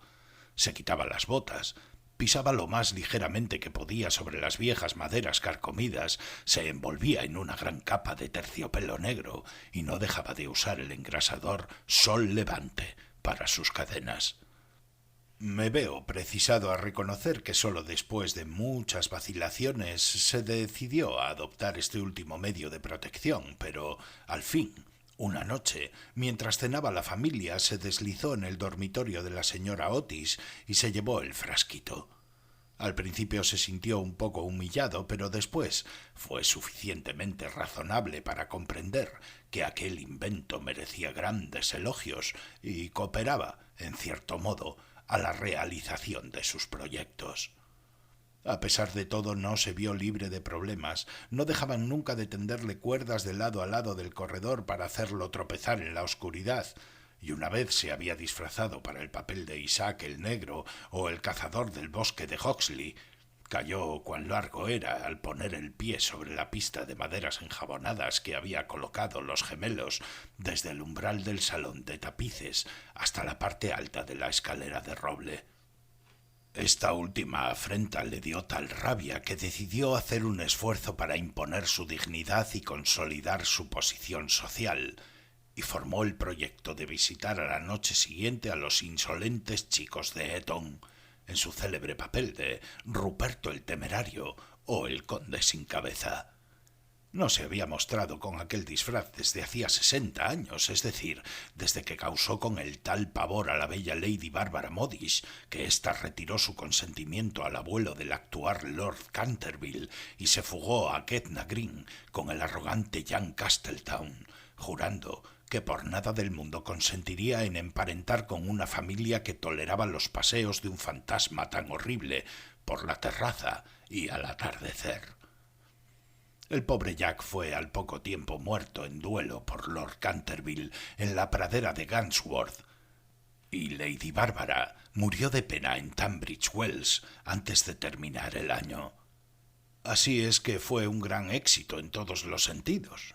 Se quitaba las botas, pisaba lo más ligeramente que podía sobre las viejas maderas carcomidas, se envolvía en una gran capa de terciopelo negro y no dejaba de usar el engrasador Sol Levante para sus cadenas. Me veo precisado a reconocer que sólo después de muchas vacilaciones se decidió a adoptar este último medio de protección, pero, al fin, Una noche, mientras cenaba la familia, se deslizó en el dormitorio de la señora Otis y se llevó el frasquito. Al principio se sintió un poco humillado, pero después fue suficientemente razonable para comprender que aquel invento merecía grandes elogios y cooperaba, en cierto modo, a la realización de sus proyectos. A pesar de todo, no se vio libre de problemas. No dejaban nunca de tenderle cuerdas de lado a lado del corredor para hacerlo tropezar en la oscuridad, y una vez se había disfrazado para el papel de Isaac el Negro o el cazador del bosque de Huxley. Cayó cuán largo era al poner el pie sobre la pista de maderas enjabonadas que había colocado los gemelos desde el umbral del salón de tapices hasta la parte alta de la escalera de roble. Esta última afrenta le dio tal rabia que decidió hacer un esfuerzo para imponer su dignidad y consolidar su posición social, y formó el proyecto de visitar a la noche siguiente a los insolentes chicos de Eton, en su célebre papel de Ruperto el Temerario o el Conde sin Cabeza. No se había mostrado con aquel disfraz desde hacía 60 años, es decir, desde que causó con el tal pavor a la bella Lady Bárbara Modish que ésta retiró su consentimiento al abuelo del actual Lord Canterville y se fugó a Gretna Green con el arrogante Jan Castletown, jurando que por nada del mundo consentiría en emparentar con una familia que toleraba los paseos de un fantasma tan horrible por la terraza y al atardecer. El pobre Jack fue al poco tiempo muerto en duelo por Lord Canterville en la pradera de Gansworth, y Lady Bárbara murió de pena en Tunbridge Wells antes de terminar el año. Así es que fue un gran éxito en todos los sentidos.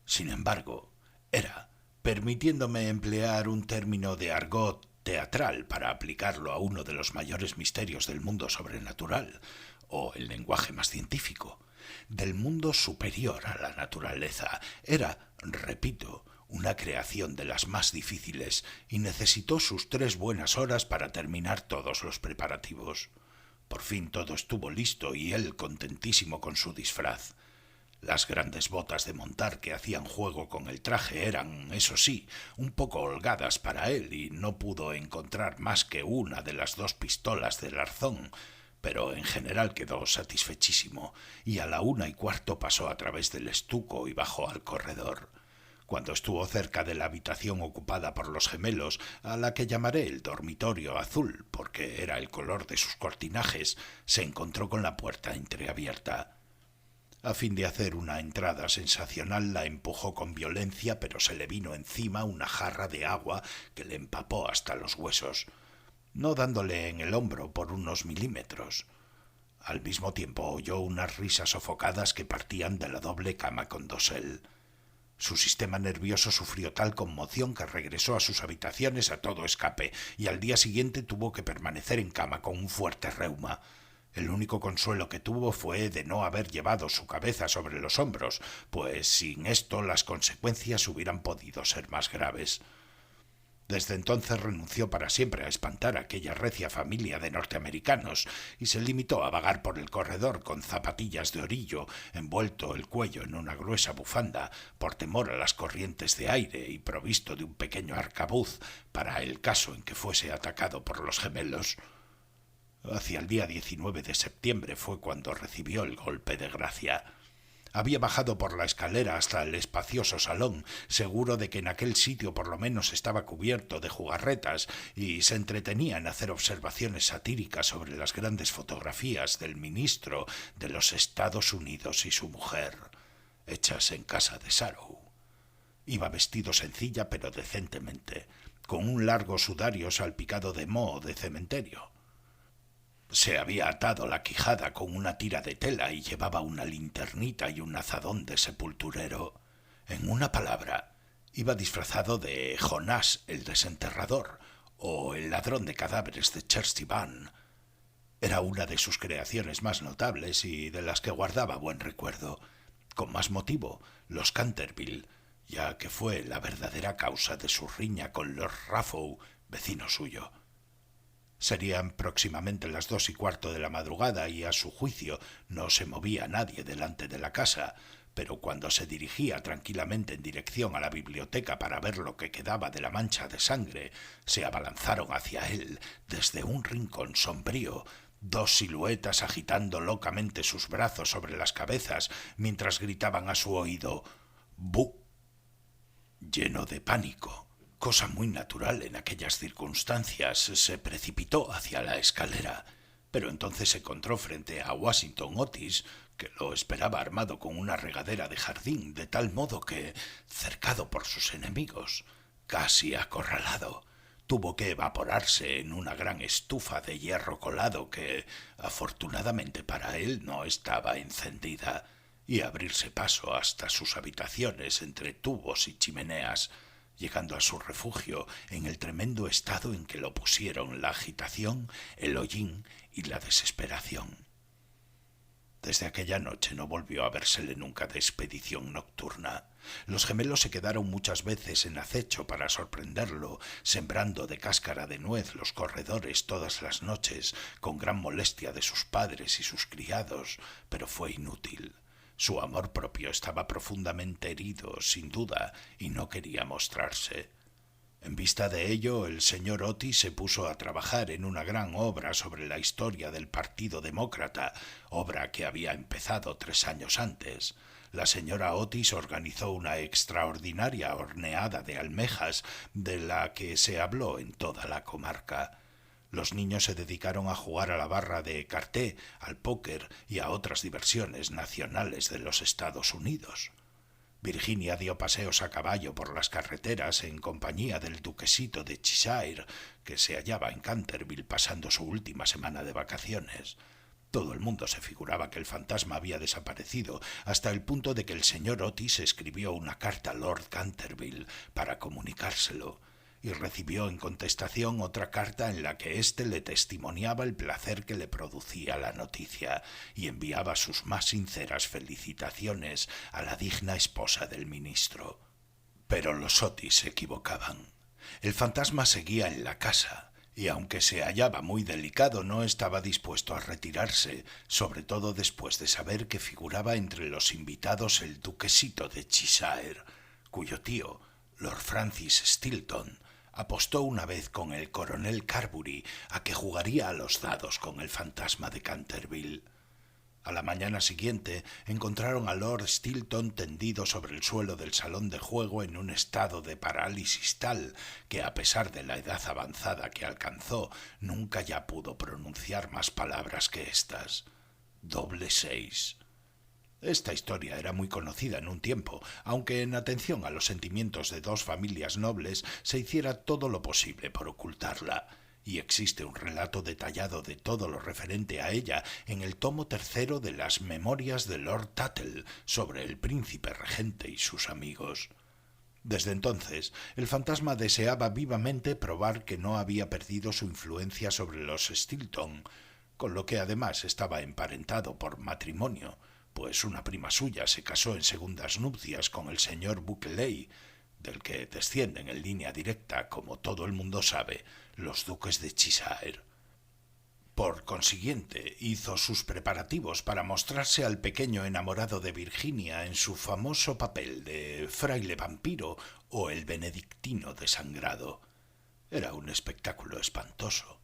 Sin embargo, era, permitiéndome emplear un término de argot teatral para aplicarlo a uno de los mayores misterios del mundo sobrenatural, o el lenguaje más científico, del mundo superior a la naturaleza. Era, repito, una creación de las más difíciles y necesitó sus 3 buenas horas para terminar todos los preparativos. Por fin todo estuvo listo y él contentísimo con su disfraz. Las grandes botas de montar que hacían juego con el traje eran, eso sí, un poco holgadas para él y no pudo encontrar más que una de las 2 pistolas del arzón, pero en general quedó satisfechísimo y a la 1:15 pasó a través del estuco y bajó al corredor. Cuando estuvo cerca de la habitación ocupada por los gemelos, a la que llamaré el dormitorio azul porque era el color de sus cortinajes, se encontró con la puerta entreabierta. A fin de hacer una entrada sensacional la empujó con violencia, pero se le vino encima una jarra de agua que le empapó hasta los huesos, no dándole en el hombro por unos milímetros. Al mismo tiempo oyó unas risas sofocadas que partían de la doble cama con dosel. Su sistema nervioso sufrió tal conmoción que regresó a sus habitaciones a todo escape y al día siguiente tuvo que permanecer en cama con un fuerte reuma. El único consuelo que tuvo fue de no haber llevado su cabeza sobre los hombros, pues sin esto las consecuencias hubieran podido ser más graves. Desde entonces renunció para siempre a espantar a aquella recia familia de norteamericanos y se limitó a vagar por el corredor con zapatillas de orillo, envuelto el cuello en una gruesa bufanda por temor a las corrientes de aire y provisto de un pequeño arcabuz para el caso en que fuese atacado por los gemelos. Hacia el día 19 de septiembre fue cuando recibió el golpe de gracia. Había bajado por la escalera hasta el espacioso salón, seguro de que en aquel sitio por lo menos estaba cubierto de jugarretas, y se entretenía en hacer observaciones satíricas sobre las grandes fotografías del ministro de los Estados Unidos y su mujer, hechas en casa de Sarrow. Iba vestido sencilla pero decentemente, con un largo sudario salpicado de moho de cementerio. Se había atado la quijada con una tira de tela y llevaba una linternita y un azadón de sepulturero. En una palabra, iba disfrazado de Jonás el desenterrador o el ladrón de cadáveres de Chertsey Ban. Era una de sus creaciones más notables y de las que guardaba buen recuerdo. Con más motivo, los Canterville, ya que fue la verdadera causa de su riña con Lord Raffow, vecino suyo. Serían próximamente las 2:15 de la madrugada y a su juicio no se movía nadie delante de la casa, pero cuando se dirigía tranquilamente en dirección a la biblioteca para ver lo que quedaba de la mancha de sangre, se abalanzaron hacia él desde un rincón sombrío, dos siluetas agitando locamente sus brazos sobre las cabezas mientras gritaban a su oído «¡Bu!». Lleno de pánico, cosa muy natural en aquellas circunstancias, se precipitó hacia la escalera, pero entonces se encontró frente a Washington Otis, que lo esperaba armado con una regadera de jardín, de tal modo que, cercado por sus enemigos, casi acorralado, tuvo que evaporarse en una gran estufa de hierro colado que, afortunadamente para él, no estaba encendida, y abrirse paso hasta sus habitaciones entre tubos y chimeneas, llegando a su refugio en el tremendo estado en que lo pusieron la agitación, el hollín y la desesperación. Desde aquella noche no volvió a vérsele nunca de expedición nocturna. Los gemelos se quedaron muchas veces en acecho para sorprenderlo, sembrando de cáscara de nuez los corredores todas las noches, con gran molestia de sus padres y sus criados, pero fue inútil. Su amor propio estaba profundamente herido, sin duda, y no quería mostrarse. En vista de ello, el señor Otis se puso a trabajar en una gran obra sobre la historia del Partido Demócrata, obra que había empezado 3 años antes. La señora Otis organizó una extraordinaria horneada de almejas de la que se habló en toda la comarca. Los niños se dedicaron a jugar a la barra de écarté, al póker y a otras diversiones nacionales de los Estados Unidos. Virginia dio paseos a caballo por las carreteras en compañía del duquesito de Cheshire, que se hallaba en Canterville pasando su última semana de vacaciones. Todo el mundo se figuraba que el fantasma había desaparecido, hasta el punto de que el señor Otis escribió una carta a Lord Canterville para comunicárselo, y recibió en contestación otra carta en la que éste le testimoniaba el placer que le producía la noticia y enviaba sus más sinceras felicitaciones a la digna esposa del ministro. Pero los Otis se equivocaban. El fantasma seguía en la casa, y aunque se hallaba muy delicado, no estaba dispuesto a retirarse, sobre todo después de saber que figuraba entre los invitados el duquesito de Cheshire, cuyo tío, Lord Francis Stilton, apostó una vez con el coronel Carbury a que jugaría a los dados con el fantasma de Canterville. A la mañana siguiente encontraron a Lord Stilton tendido sobre el suelo del salón de juego en un estado de parálisis tal que, a pesar de la edad avanzada que alcanzó, nunca ya pudo pronunciar más palabras que estas: doble 6. Esta historia era muy conocida en un tiempo, aunque en atención a los sentimientos de dos familias nobles se hiciera todo lo posible por ocultarla, y existe un relato detallado de todo lo referente a ella en el tomo 3 de las Memorias de Lord Tuttle sobre el príncipe regente y sus amigos. Desde entonces, el fantasma deseaba vivamente probar que no había perdido su influencia sobre los Stilton, con lo que además estaba emparentado por matrimonio, pues una prima suya se casó en segundas nupcias con el señor Bulkeley, del que descienden en línea directa, como todo el mundo sabe, los duques de Cheshire. Por consiguiente, hizo sus preparativos para mostrarse al pequeño enamorado de Virginia en su famoso papel de fraile vampiro o el benedictino desangrado. Era un espectáculo espantoso,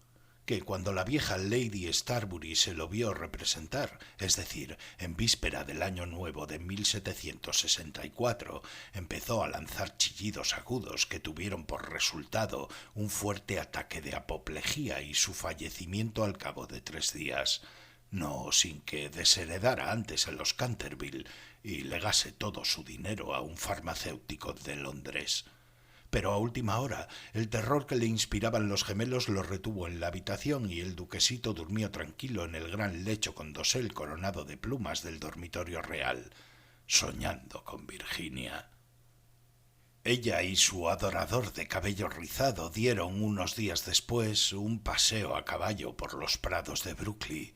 que cuando la vieja Lady Starbury se lo vio representar, es decir, en víspera del año nuevo de 1764, empezó a lanzar chillidos agudos que tuvieron por resultado un fuerte ataque de apoplejía y su fallecimiento al cabo de 3 días, no sin que desheredara antes a los Canterville y legase todo su dinero a un farmacéutico de Londres. Pero a última hora el terror que le inspiraban los gemelos lo retuvo en la habitación y el duquesito durmió tranquilo en el gran lecho con dosel coronado de plumas del dormitorio real, soñando con Virginia. Ella y su adorador de cabello rizado dieron unos días después un paseo a caballo por los prados de Brooklyn,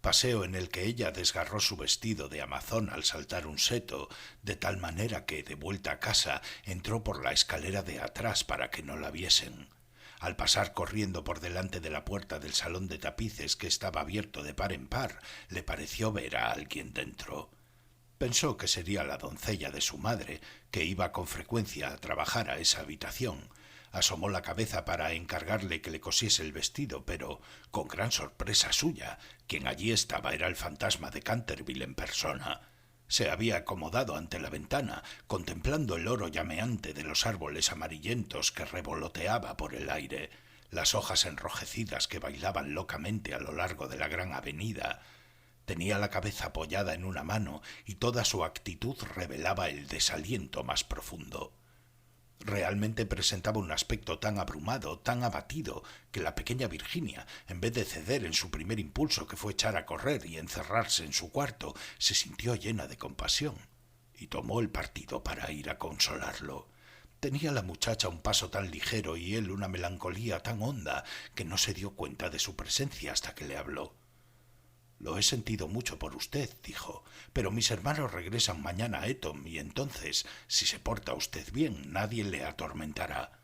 paseo en el que ella desgarró su vestido de amazón al saltar un seto, de tal manera que, de vuelta a casa, entró por la escalera de atrás para que no la viesen. Al pasar corriendo por delante de la puerta del salón de tapices, que estaba abierto de par en par, le pareció ver a alguien dentro. Pensó que sería la doncella de su madre, que iba con frecuencia a trabajar a esa habitación. Asomó la cabeza para encargarle que le cosiese el vestido, pero, con gran sorpresa suya, quien allí estaba era el fantasma de Canterville en persona. Se había acomodado ante la ventana, contemplando el oro llameante de los árboles amarillentos que revoloteaba por el aire, las hojas enrojecidas que bailaban locamente a lo largo de la gran avenida. Tenía la cabeza apoyada en una mano y toda su actitud revelaba el desaliento más profundo. Realmente presentaba un aspecto tan abrumado, tan abatido, que la pequeña Virginia, en vez de ceder en su primer impulso, que fue echar a correr y encerrarse en su cuarto, se sintió llena de compasión y tomó el partido para ir a consolarlo. Tenía la muchacha un paso tan ligero y él una melancolía tan honda que no se dio cuenta de su presencia hasta que le habló. «Lo he sentido mucho por usted», dijo, «pero mis hermanos regresan mañana a Eton y entonces, si se porta usted bien, nadie le atormentará».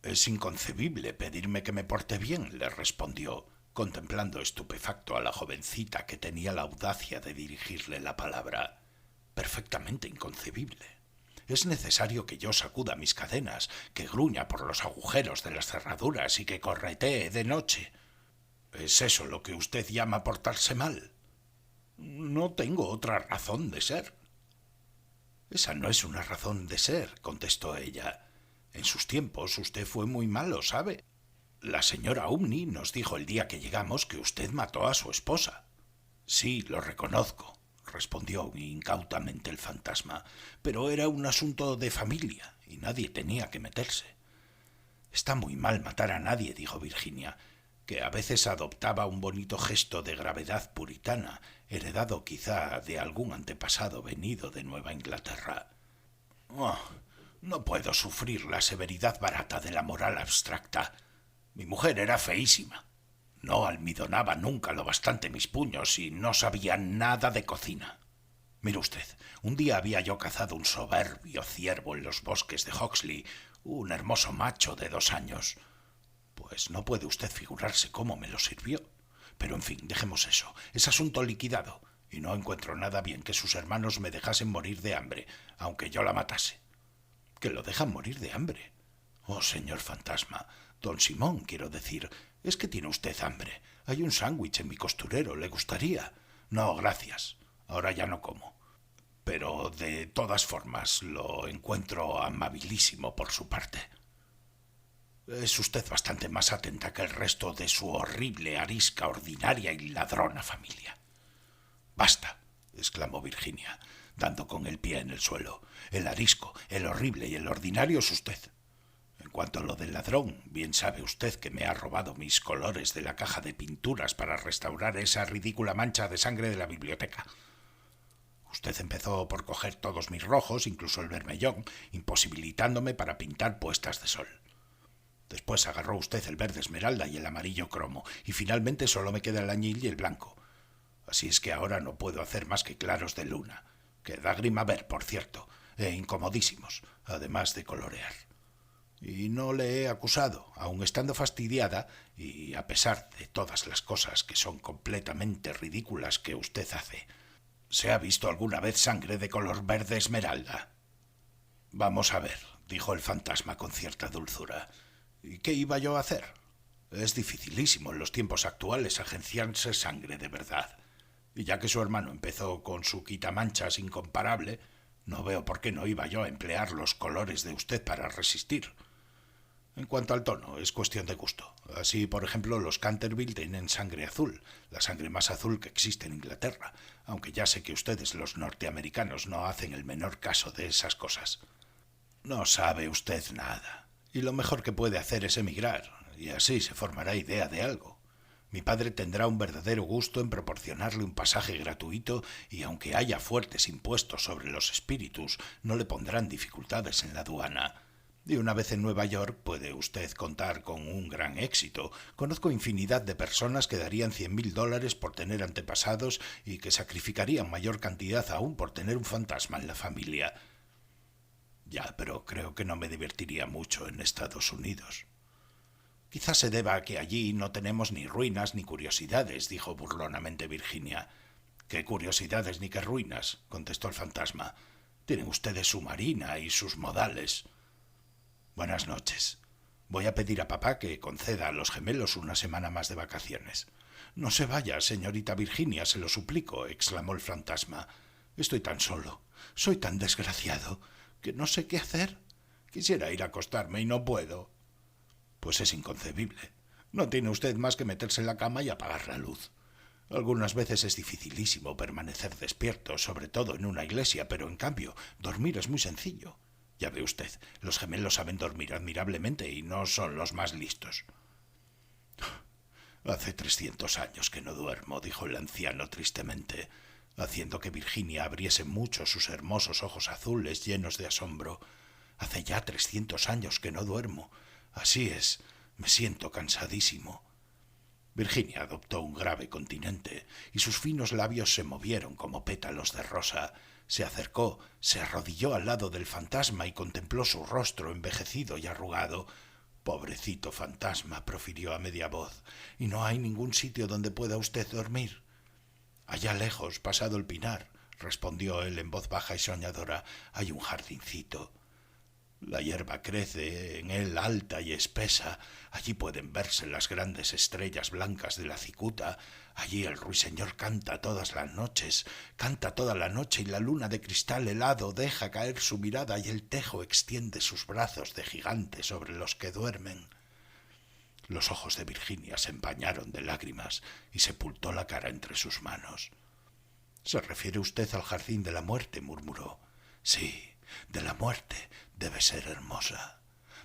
«Es inconcebible pedirme que me porte bien», le respondió, contemplando estupefacto a la jovencita que tenía la audacia de dirigirle la palabra. «Perfectamente inconcebible. Es necesario que yo sacuda mis cadenas, que gruña por los agujeros de las cerraduras y que corretee de noche». ¿Es eso lo que usted llama portarse mal? No tengo otra razón de ser. Esa no es una razón de ser, contestó ella. En sus tiempos usted fue muy malo, ¿sabe? La señora Umney nos dijo el día que llegamos que usted mató a su esposa. Sí, lo reconozco, respondió incautamente el fantasma, pero era un asunto de familia y nadie tenía que meterse. Está muy mal matar a nadie, dijo Virginia, que a veces adoptaba un bonito gesto de gravedad puritana, heredado quizá de algún antepasado venido de Nueva Inglaterra. Oh, no puedo sufrir la severidad barata de la moral abstracta. Mi mujer era feísima. No almidonaba nunca lo bastante mis puños y no sabía nada de cocina. Mire usted, un día había yo cazado un soberbio ciervo en los bosques de Hoxley, un hermoso macho de 2 años. Pues no puede usted figurarse cómo me lo sirvió. Pero en fin, dejemos eso. Es asunto liquidado, y no encuentro nada bien que sus hermanos me dejasen morir de hambre, aunque yo la matase. ¿Que lo dejan morir de hambre? Oh, señor fantasma, don Simón, quiero decir, es que tiene usted hambre. Hay un sándwich en mi costurero, ¿le gustaría? No, gracias. Ahora ya no como. Pero de todas formas lo encuentro amabilísimo por su parte. Es usted bastante más atenta que el resto de su horrible, arisca, ordinaria y ladrona familia. «Basta», exclamó Virginia, dando con el pie en el suelo. «El arisco, el horrible y el ordinario es usted. En cuanto a lo del ladrón, bien sabe usted que me ha robado mis colores de la caja de pinturas para restaurar esa ridícula mancha de sangre de la biblioteca. Usted empezó por coger todos mis rojos, incluso el bermellón, imposibilitándome para pintar puestas de sol. Después agarró usted el verde esmeralda y el amarillo cromo, y finalmente solo me queda el añil y el blanco. Así es que ahora no puedo hacer más que claros de luna, que da grima ver, por cierto, e incomodísimos, además de colorear. Y no le he acusado, aun estando fastidiada, y a pesar de todas las cosas que son completamente ridículas que usted hace. ¿Se ha visto alguna vez sangre de color verde esmeralda? Vamos a ver, dijo el fantasma con cierta dulzura. ¿Y qué iba yo a hacer? Es dificilísimo en los tiempos actuales agenciarse sangre de verdad. Y ya que su hermano empezó con su quitamanchas incomparable, no veo por qué no iba yo a emplear los colores de usted para resistir. En cuanto al tono, es cuestión de gusto. Así, por ejemplo, los Canterville tienen sangre azul, la sangre más azul que existe en Inglaterra, aunque ya sé que ustedes, los norteamericanos, no hacen el menor caso de esas cosas. No sabe usted nada. Y lo mejor que puede hacer es emigrar, y así se formará idea de algo. Mi padre tendrá un verdadero gusto en proporcionarle un pasaje gratuito y aunque haya fuertes impuestos sobre los espíritus, no le pondrán dificultades en la aduana. Y una vez en Nueva York puede usted contar con un gran éxito. Conozco infinidad de personas que darían $100,000 por tener antepasados y que sacrificarían mayor cantidad aún por tener un fantasma en la familia. Ya, pero creo que no me divertiría mucho en Estados Unidos. Quizás se deba a que allí no tenemos ni ruinas ni curiosidades, dijo burlonamente Virginia. «Qué curiosidades ni qué ruinas», contestó el fantasma. «Tienen ustedes su marina y sus modales». «Buenas noches. Voy a pedir a papá que conceda a los gemelos una semana más de vacaciones». «No se vaya, señorita Virginia, se lo suplico», exclamó el fantasma. «Estoy tan solo, soy tan desgraciado, que no sé qué hacer. Quisiera ir a acostarme y no puedo». «Pues es inconcebible. No tiene usted más que meterse en la cama y apagar la luz. Algunas veces es dificilísimo permanecer despierto, sobre todo en una iglesia, pero en cambio dormir es muy sencillo. Ya ve usted, los gemelos saben dormir admirablemente y no son los más listos». «Hace 300 años que no duermo», dijo el anciano tristemente, haciendo que Virginia abriese mucho sus hermosos ojos azules llenos de asombro. «Hace ya 300 años que no duermo. Así es, me siento cansadísimo». Virginia adoptó un grave continente y sus finos labios se movieron como pétalos de rosa. Se acercó, se arrodilló al lado del fantasma y contempló su rostro envejecido y arrugado. «Pobrecito fantasma», profirió a media voz, «¿y no hay ningún sitio donde pueda usted dormir?» «Allá lejos, pasado el pinar», respondió él en voz baja y soñadora, «hay un jardincito. La hierba crece en él alta y espesa, allí pueden verse las grandes estrellas blancas de la cicuta, allí el ruiseñor canta todas las noches, canta toda la noche y la luna de cristal helado deja caer su mirada y el tejo extiende sus brazos de gigante sobre los que duermen». Los ojos de Virginia se empañaron de lágrimas y sepultó la cara entre sus manos. «¿Se refiere usted al jardín de la muerte?», murmuró. «Sí, de la muerte. Debe ser hermosa.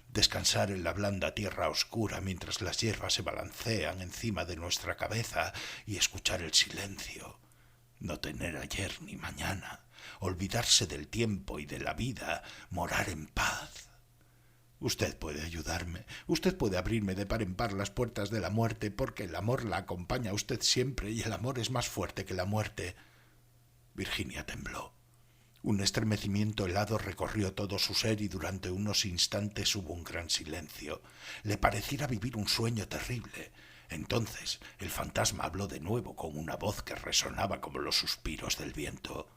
Descansar en la blanda tierra oscura mientras las hierbas se balancean encima de nuestra cabeza y escuchar el silencio. No tener ayer ni mañana, olvidarse del tiempo y de la vida, morar en paz. Usted puede ayudarme, usted puede abrirme de par en par las puertas de la muerte, porque el amor la acompaña a usted siempre y el amor es más fuerte que la muerte». Virginia tembló. Un estremecimiento helado recorrió todo su ser y durante unos instantes hubo un gran silencio. Le pareciera vivir un sueño terrible. Entonces el fantasma habló de nuevo con una voz que resonaba como los suspiros del viento.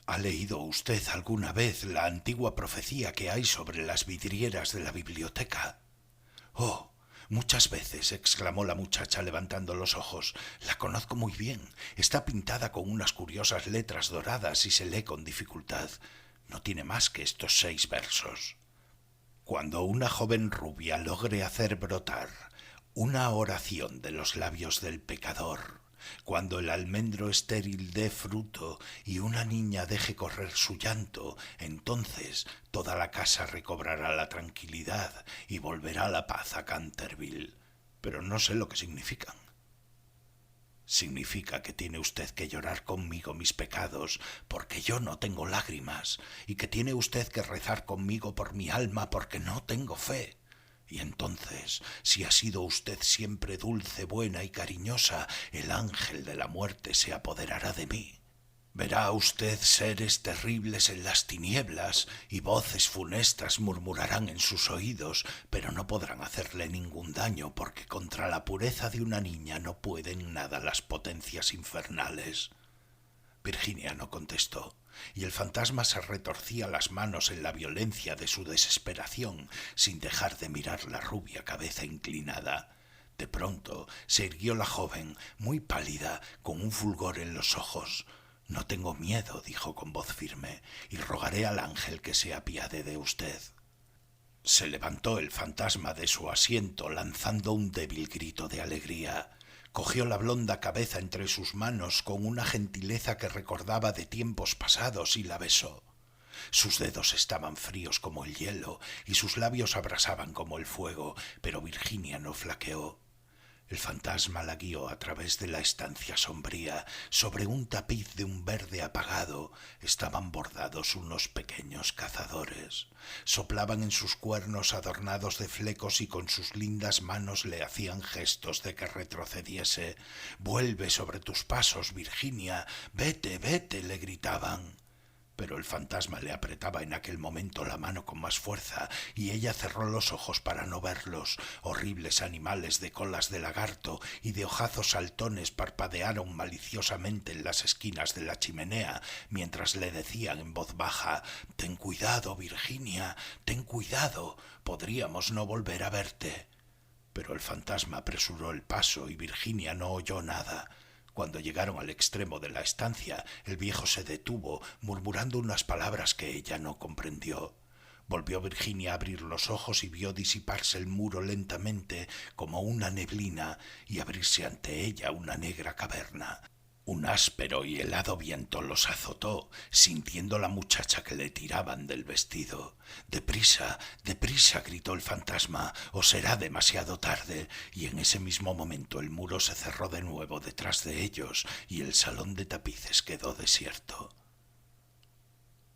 «¿Ha leído usted alguna vez la antigua profecía que hay sobre las vidrieras de la biblioteca?» «Oh, muchas veces», exclamó la muchacha levantando los ojos. «La conozco muy bien. Está pintada con unas curiosas letras doradas y se lee con dificultad. No tiene más que estos 6 versos. Cuando una joven rubia logre hacer brotar una oración de los labios del pecador, cuando el almendro estéril dé fruto y una niña deje correr su llanto, entonces toda la casa recobrará la tranquilidad y volverá la paz a Canterville. Pero no sé lo que significan». «Significa que tiene usted que llorar conmigo mis pecados, porque yo no tengo lágrimas, y que tiene usted que rezar conmigo por mi alma, porque no tengo fe. Y entonces, si ha sido usted siempre dulce, buena y cariñosa, el ángel de la muerte se apoderará de mí. Verá usted seres terribles en las tinieblas y voces funestas murmurarán en sus oídos, pero no podrán hacerle ningún daño porque contra la pureza de una niña no pueden nada las potencias infernales». Virginia no contestó, y el fantasma se retorcía las manos en la violencia de su desesperación, sin dejar de mirar la rubia cabeza inclinada. De pronto se irguió la joven, muy pálida, con un fulgor en los ojos. «No tengo miedo», dijo con voz firme, «y rogaré al ángel que se apiade de usted». Se levantó el fantasma de su asiento lanzando un débil grito de alegría. Cogió la blonda cabeza entre sus manos con una gentileza que recordaba de tiempos pasados y la besó. Sus dedos estaban fríos como el hielo y sus labios abrasaban como el fuego, pero Virginia no flaqueó. El fantasma la guió a través de la estancia sombría. Sobre un tapiz de un verde apagado estaban bordados unos pequeños cazadores. Soplaban en sus cuernos adornados de flecos y con sus lindas manos le hacían gestos de que retrocediese. «Vuelve sobre tus pasos, Virginia. Vete, vete», le gritaban. pero el fantasma le apretaba en aquel momento la mano con más fuerza y ella cerró los ojos para no verlos. Horribles animales de colas de lagarto y de ojazos saltones parpadearon maliciosamente en las esquinas de la chimenea mientras le decían en voz baja: «Ten cuidado, Virginia, ten cuidado, podríamos no volver a verte». Pero el fantasma apresuró el paso y Virginia no oyó nada. Cuando llegaron al extremo de la estancia, el viejo se detuvo, murmurando unas palabras que ella no comprendió. Volvió Virginia a abrir los ojos y vio disiparse el muro lentamente como una neblina y abrirse ante ella una negra caverna. Un áspero y helado viento los azotó, sintiendo la muchacha que le tiraban del vestido. «¡Deprisa, deprisa!», gritó el fantasma, «o será demasiado tarde». Y en ese mismo momento el muro se cerró de nuevo detrás de ellos y el salón de tapices quedó desierto.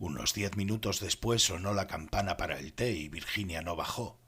Unos 10 minutos después sonó la campana para el té y Virginia no bajó.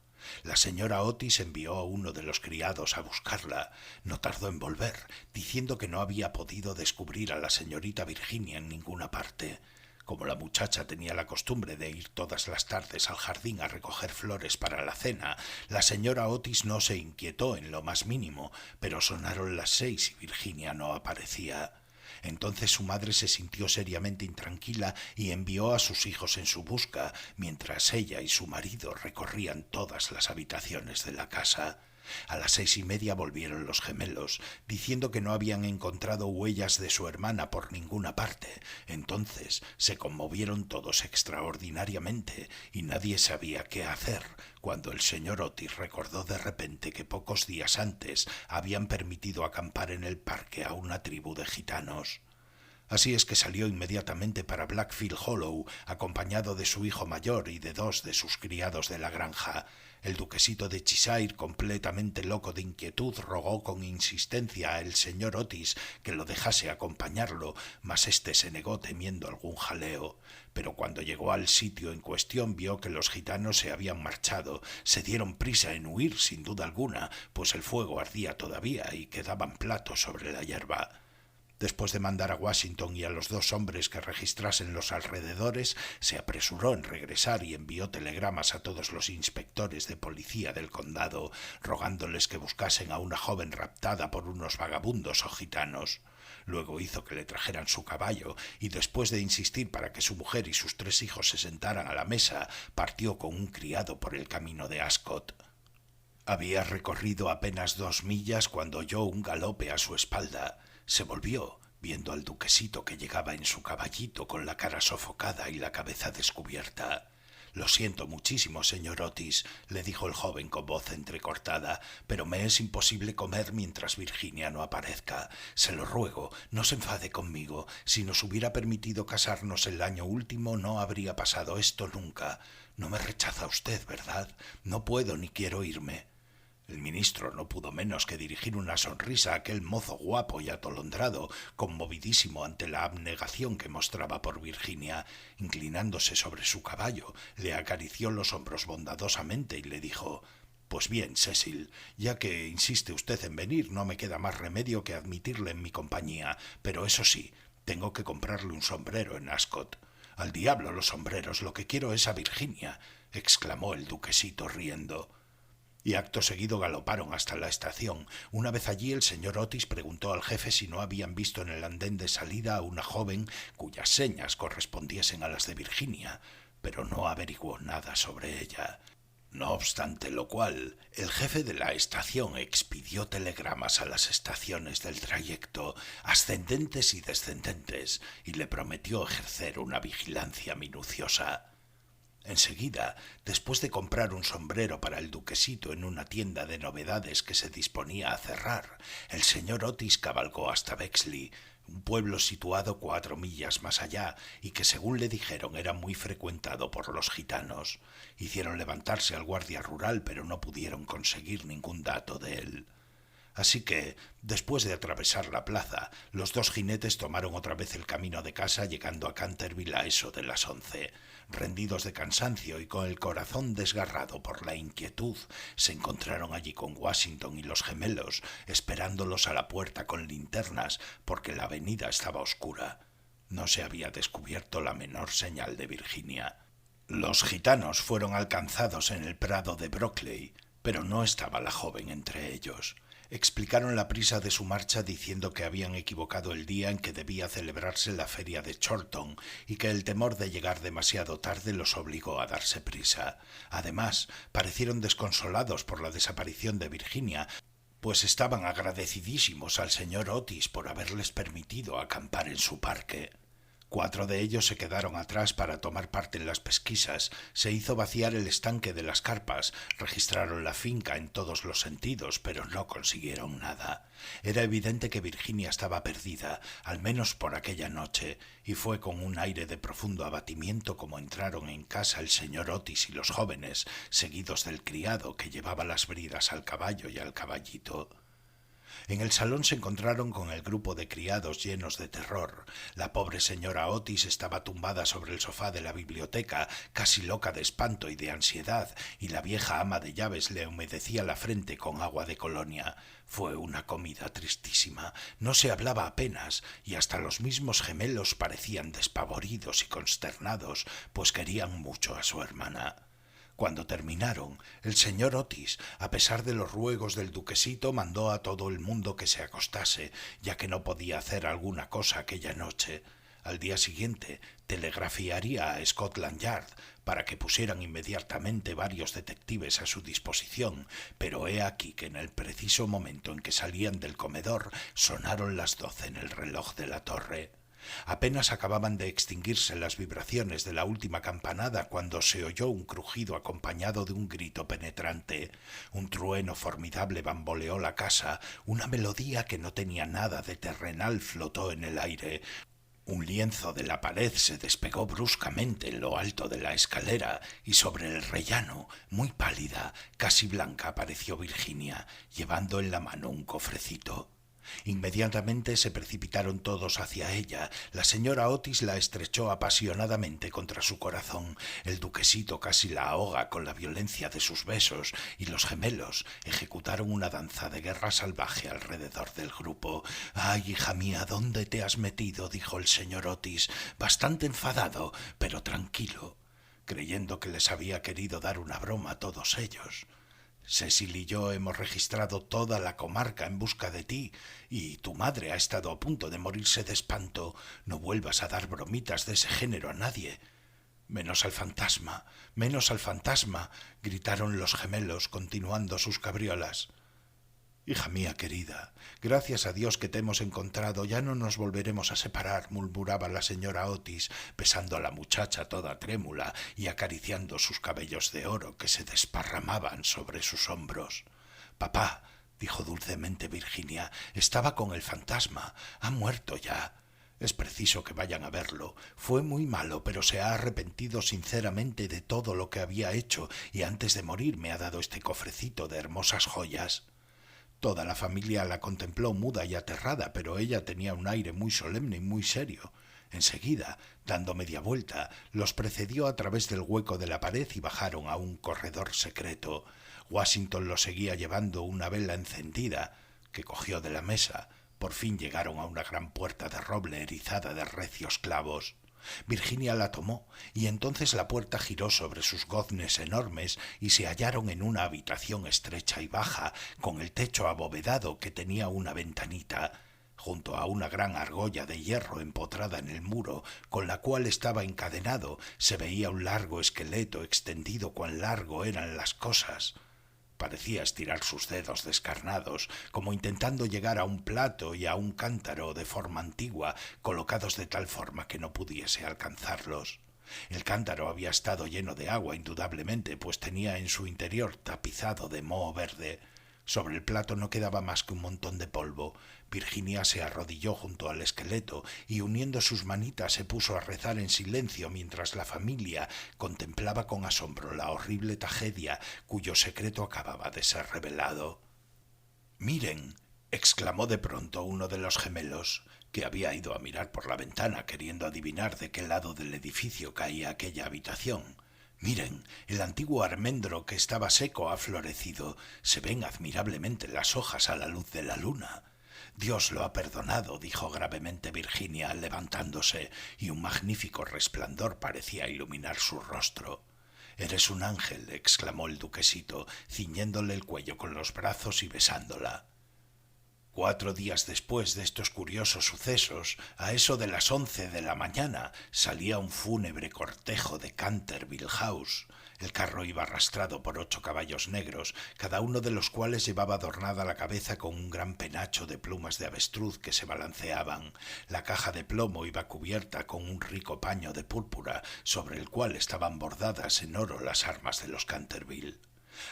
La señora Otis envió a uno de los criados a buscarla. No tardó en volver, diciendo que no había podido descubrir a la señorita Virginia en ninguna parte. Como la muchacha tenía la costumbre de ir todas las tardes al jardín a recoger flores para la cena, la señora Otis no se inquietó en lo más mínimo, pero sonaron las 6 y Virginia no aparecía. Entonces su madre se sintió seriamente intranquila y envió a sus hijos en su busca, mientras ella y su marido recorrían todas las habitaciones de la casa. A las 6:30 volvieron los gemelos, diciendo que no habían encontrado huellas de su hermana por ninguna parte. Entonces se conmovieron todos extraordinariamente y nadie sabía qué hacer, cuando el señor Otis recordó de repente que pocos días antes habían permitido acampar en el parque a una tribu de gitanos. Así es que salió inmediatamente para Blackfield Hollow, acompañado de su hijo mayor y de 2 de sus criados de la granja. El duquesito de Cheshire, completamente loco de inquietud, rogó con insistencia al señor Otis que lo dejase acompañarlo, mas éste se negó temiendo algún jaleo. Pero cuando llegó al sitio en cuestión vio que los gitanos se habían marchado. Se dieron prisa en huir sin duda alguna, pues el fuego ardía todavía y quedaban platos sobre la hierba. Después de mandar a Washington y a los 2 hombres que registrasen los alrededores, se apresuró en regresar y envió telegramas a todos los inspectores de policía del condado, rogándoles que buscasen a una joven raptada por unos vagabundos o gitanos. Luego hizo que le trajeran su caballo y después de insistir para que su mujer y sus 3 hijos se sentaran a la mesa, partió con un criado por el camino de Ascot. Había recorrido apenas 2 millas cuando oyó un galope a su espalda. Se volvió, viendo al duquesito que llegaba en su caballito con la cara sofocada y la cabeza descubierta. «Lo siento muchísimo, señor Otis», le dijo el joven con voz entrecortada, «pero me es imposible comer mientras Virginia no aparezca. Se lo ruego, no se enfade conmigo. Si nos hubiera permitido casarnos el año último, no habría pasado esto nunca. No me rechaza usted, ¿verdad? No puedo ni quiero irme». El ministro no pudo menos que dirigir una sonrisa a aquel mozo guapo y atolondrado, conmovidísimo ante la abnegación que mostraba por Virginia. Inclinándose sobre su caballo, le acarició los hombros bondadosamente y le dijo: «Pues bien, Cecil, ya que insiste usted en venir, no me queda más remedio que admitirle en mi compañía, pero eso sí, tengo que comprarle un sombrero en Ascot». «Al diablo los sombreros, lo que quiero es a Virginia», exclamó el duquesito riendo. Y acto seguido galoparon hasta la estación. Una vez allí el señor Otis preguntó al jefe si no habían visto en el andén de salida a una joven cuyas señas correspondiesen a las de Virginia, pero no averiguó nada sobre ella. No obstante lo cual, el jefe de la estación expidió telegramas a las estaciones del trayecto, ascendentes y descendentes, y le prometió ejercer una vigilancia minuciosa. Enseguida, después de comprar un sombrero para el duquesito en una tienda de novedades que se disponía a cerrar, el señor Otis cabalgó hasta Bexley, un pueblo situado 4 millas más allá y que, según le dijeron, era muy frecuentado por los gitanos. Hicieron levantarse al guardia rural, pero no pudieron conseguir ningún dato de él. Así que, después de atravesar la plaza, los 2 jinetes tomaron otra vez el camino de casa, llegando a Canterville a eso de las 11. Rendidos de cansancio y con el corazón desgarrado por la inquietud, se encontraron allí con Washington y los gemelos, esperándolos a la puerta con linternas, porque la avenida estaba oscura. No se había descubierto la menor señal de Virginia. Los gitanos fueron alcanzados en el prado de Brockley, pero no estaba la joven entre ellos. Explicaron la prisa de su marcha diciendo que habían equivocado el día en que debía celebrarse la feria de Chorlton y que el temor de llegar demasiado tarde los obligó a darse prisa. Además, parecieron desconsolados por la desaparición de Virginia, pues estaban agradecidísimos al señor Otis por haberles permitido acampar en su parque. 4 de ellos se quedaron atrás para tomar parte en las pesquisas. Se hizo vaciar el estanque de las carpas, registraron la finca en todos los sentidos, pero no consiguieron nada. Era evidente que Virginia estaba perdida, al menos por aquella noche, y fue con un aire de profundo abatimiento como entraron en casa el señor Otis y los jóvenes, seguidos del criado que llevaba las bridas al caballo y al caballito. En el salón se encontraron con el grupo de criados llenos de terror. La pobre señora Otis estaba tumbada sobre el sofá de la biblioteca, casi loca de espanto y de ansiedad, y la vieja ama de llaves le humedecía la frente con agua de colonia. Fue una comida tristísima, no se hablaba apenas, y hasta los mismos gemelos parecían despavoridos y consternados, pues querían mucho a su hermana. Cuando terminaron, el señor Otis, a pesar de los ruegos del duquesito, mandó a todo el mundo que se acostase, ya que no podía hacer alguna cosa aquella noche. Al día siguiente telegrafiaría a Scotland Yard para que pusieran inmediatamente varios detectives a su disposición, pero he aquí que en el preciso momento en que salían del comedor sonaron las 12 en el reloj de la torre. Apenas acababan de extinguirse las vibraciones de la última campanada cuando se oyó un crujido acompañado de un grito penetrante. Un trueno formidable bamboleó la casa, una melodía que no tenía nada de terrenal flotó en el aire. Un lienzo de la pared se despegó bruscamente en lo alto de la escalera y sobre el rellano, muy pálida, casi blanca, apareció Virginia, llevando en la mano un cofrecito. Inmediatamente se precipitaron todos hacia ella. La señora Otis la estrechó apasionadamente contra su corazón. El duquesito casi la ahoga con la violencia de sus besos, y los gemelos ejecutaron una danza de guerra salvaje alrededor del grupo. «¡Ay, hija mía, dónde te has metido!», dijo el señor Otis, bastante enfadado, pero tranquilo, creyendo que les había querido dar una broma a todos ellos. «Cecil y yo hemos registrado toda la comarca en busca de ti, y tu madre ha estado a punto de morirse de espanto. No vuelvas a dar bromitas de ese género a nadie». «Menos al fantasma, menos al fantasma», gritaron los gemelos, continuando sus cabriolas. «Hija mía querida, gracias a Dios que te hemos encontrado, ya no nos volveremos a separar», murmuraba la señora Otis, besando a la muchacha toda trémula y acariciando sus cabellos de oro que se desparramaban sobre sus hombros. «Papá», dijo dulcemente Virginia, «estaba con el fantasma, ha muerto ya. Es preciso que vayan a verlo. Fue muy malo, pero se ha arrepentido sinceramente de todo lo que había hecho, y antes de morir me ha dado este cofrecito de hermosas joyas». Toda la familia la contempló muda y aterrada, pero ella tenía un aire muy solemne y muy serio. Enseguida, dando media vuelta, los precedió a través del hueco de la pared y bajaron a un corredor secreto. Washington lo seguía llevando una vela encendida, que cogió de la mesa. Por fin llegaron a una gran puerta de roble erizada de recios clavos. Virginia la tomó, y entonces la puerta giró sobre sus goznes enormes y se hallaron en una habitación estrecha y baja, con el techo abovedado que tenía una ventanita. Junto a una gran argolla de hierro empotrada en el muro, con la cual estaba encadenado, se veía un largo esqueleto extendido cuán largo eran las cosas. Parecía estirar sus dedos descarnados, como intentando llegar a un plato y a un cántaro de forma antigua, colocados de tal forma que no pudiese alcanzarlos. El cántaro había estado lleno de agua, indudablemente, pues tenía en su interior tapizado de moho verde. Sobre el plato no quedaba más que un montón de polvo. Virginia se arrodilló junto al esqueleto y, uniendo sus manitas, se puso a rezar en silencio mientras la familia contemplaba con asombro la horrible tragedia cuyo secreto acababa de ser revelado. «Miren», exclamó de pronto uno de los gemelos, que había ido a mirar por la ventana queriendo adivinar de qué lado del edificio caía aquella habitación. «Miren, el antiguo almendro que estaba seco ha florecido. Se ven admirablemente las hojas a la luz de la luna». Dios lo ha perdonado, dijo gravemente Virginia, levantándose, y un magnífico resplandor parecía iluminar su rostro. «Eres un ángel», exclamó el duquesito, ciñéndole el cuello con los brazos y besándola. 4 días después de estos curiosos sucesos, a eso de las 11 de la mañana, salía un fúnebre cortejo de Canterville House. El carro iba arrastrado por 8 caballos negros, cada uno de los cuales llevaba adornada la cabeza con un gran penacho de plumas de avestruz que se balanceaban. La caja de plomo iba cubierta con un rico paño de púrpura, sobre el cual estaban bordadas en oro las armas de los Canterville.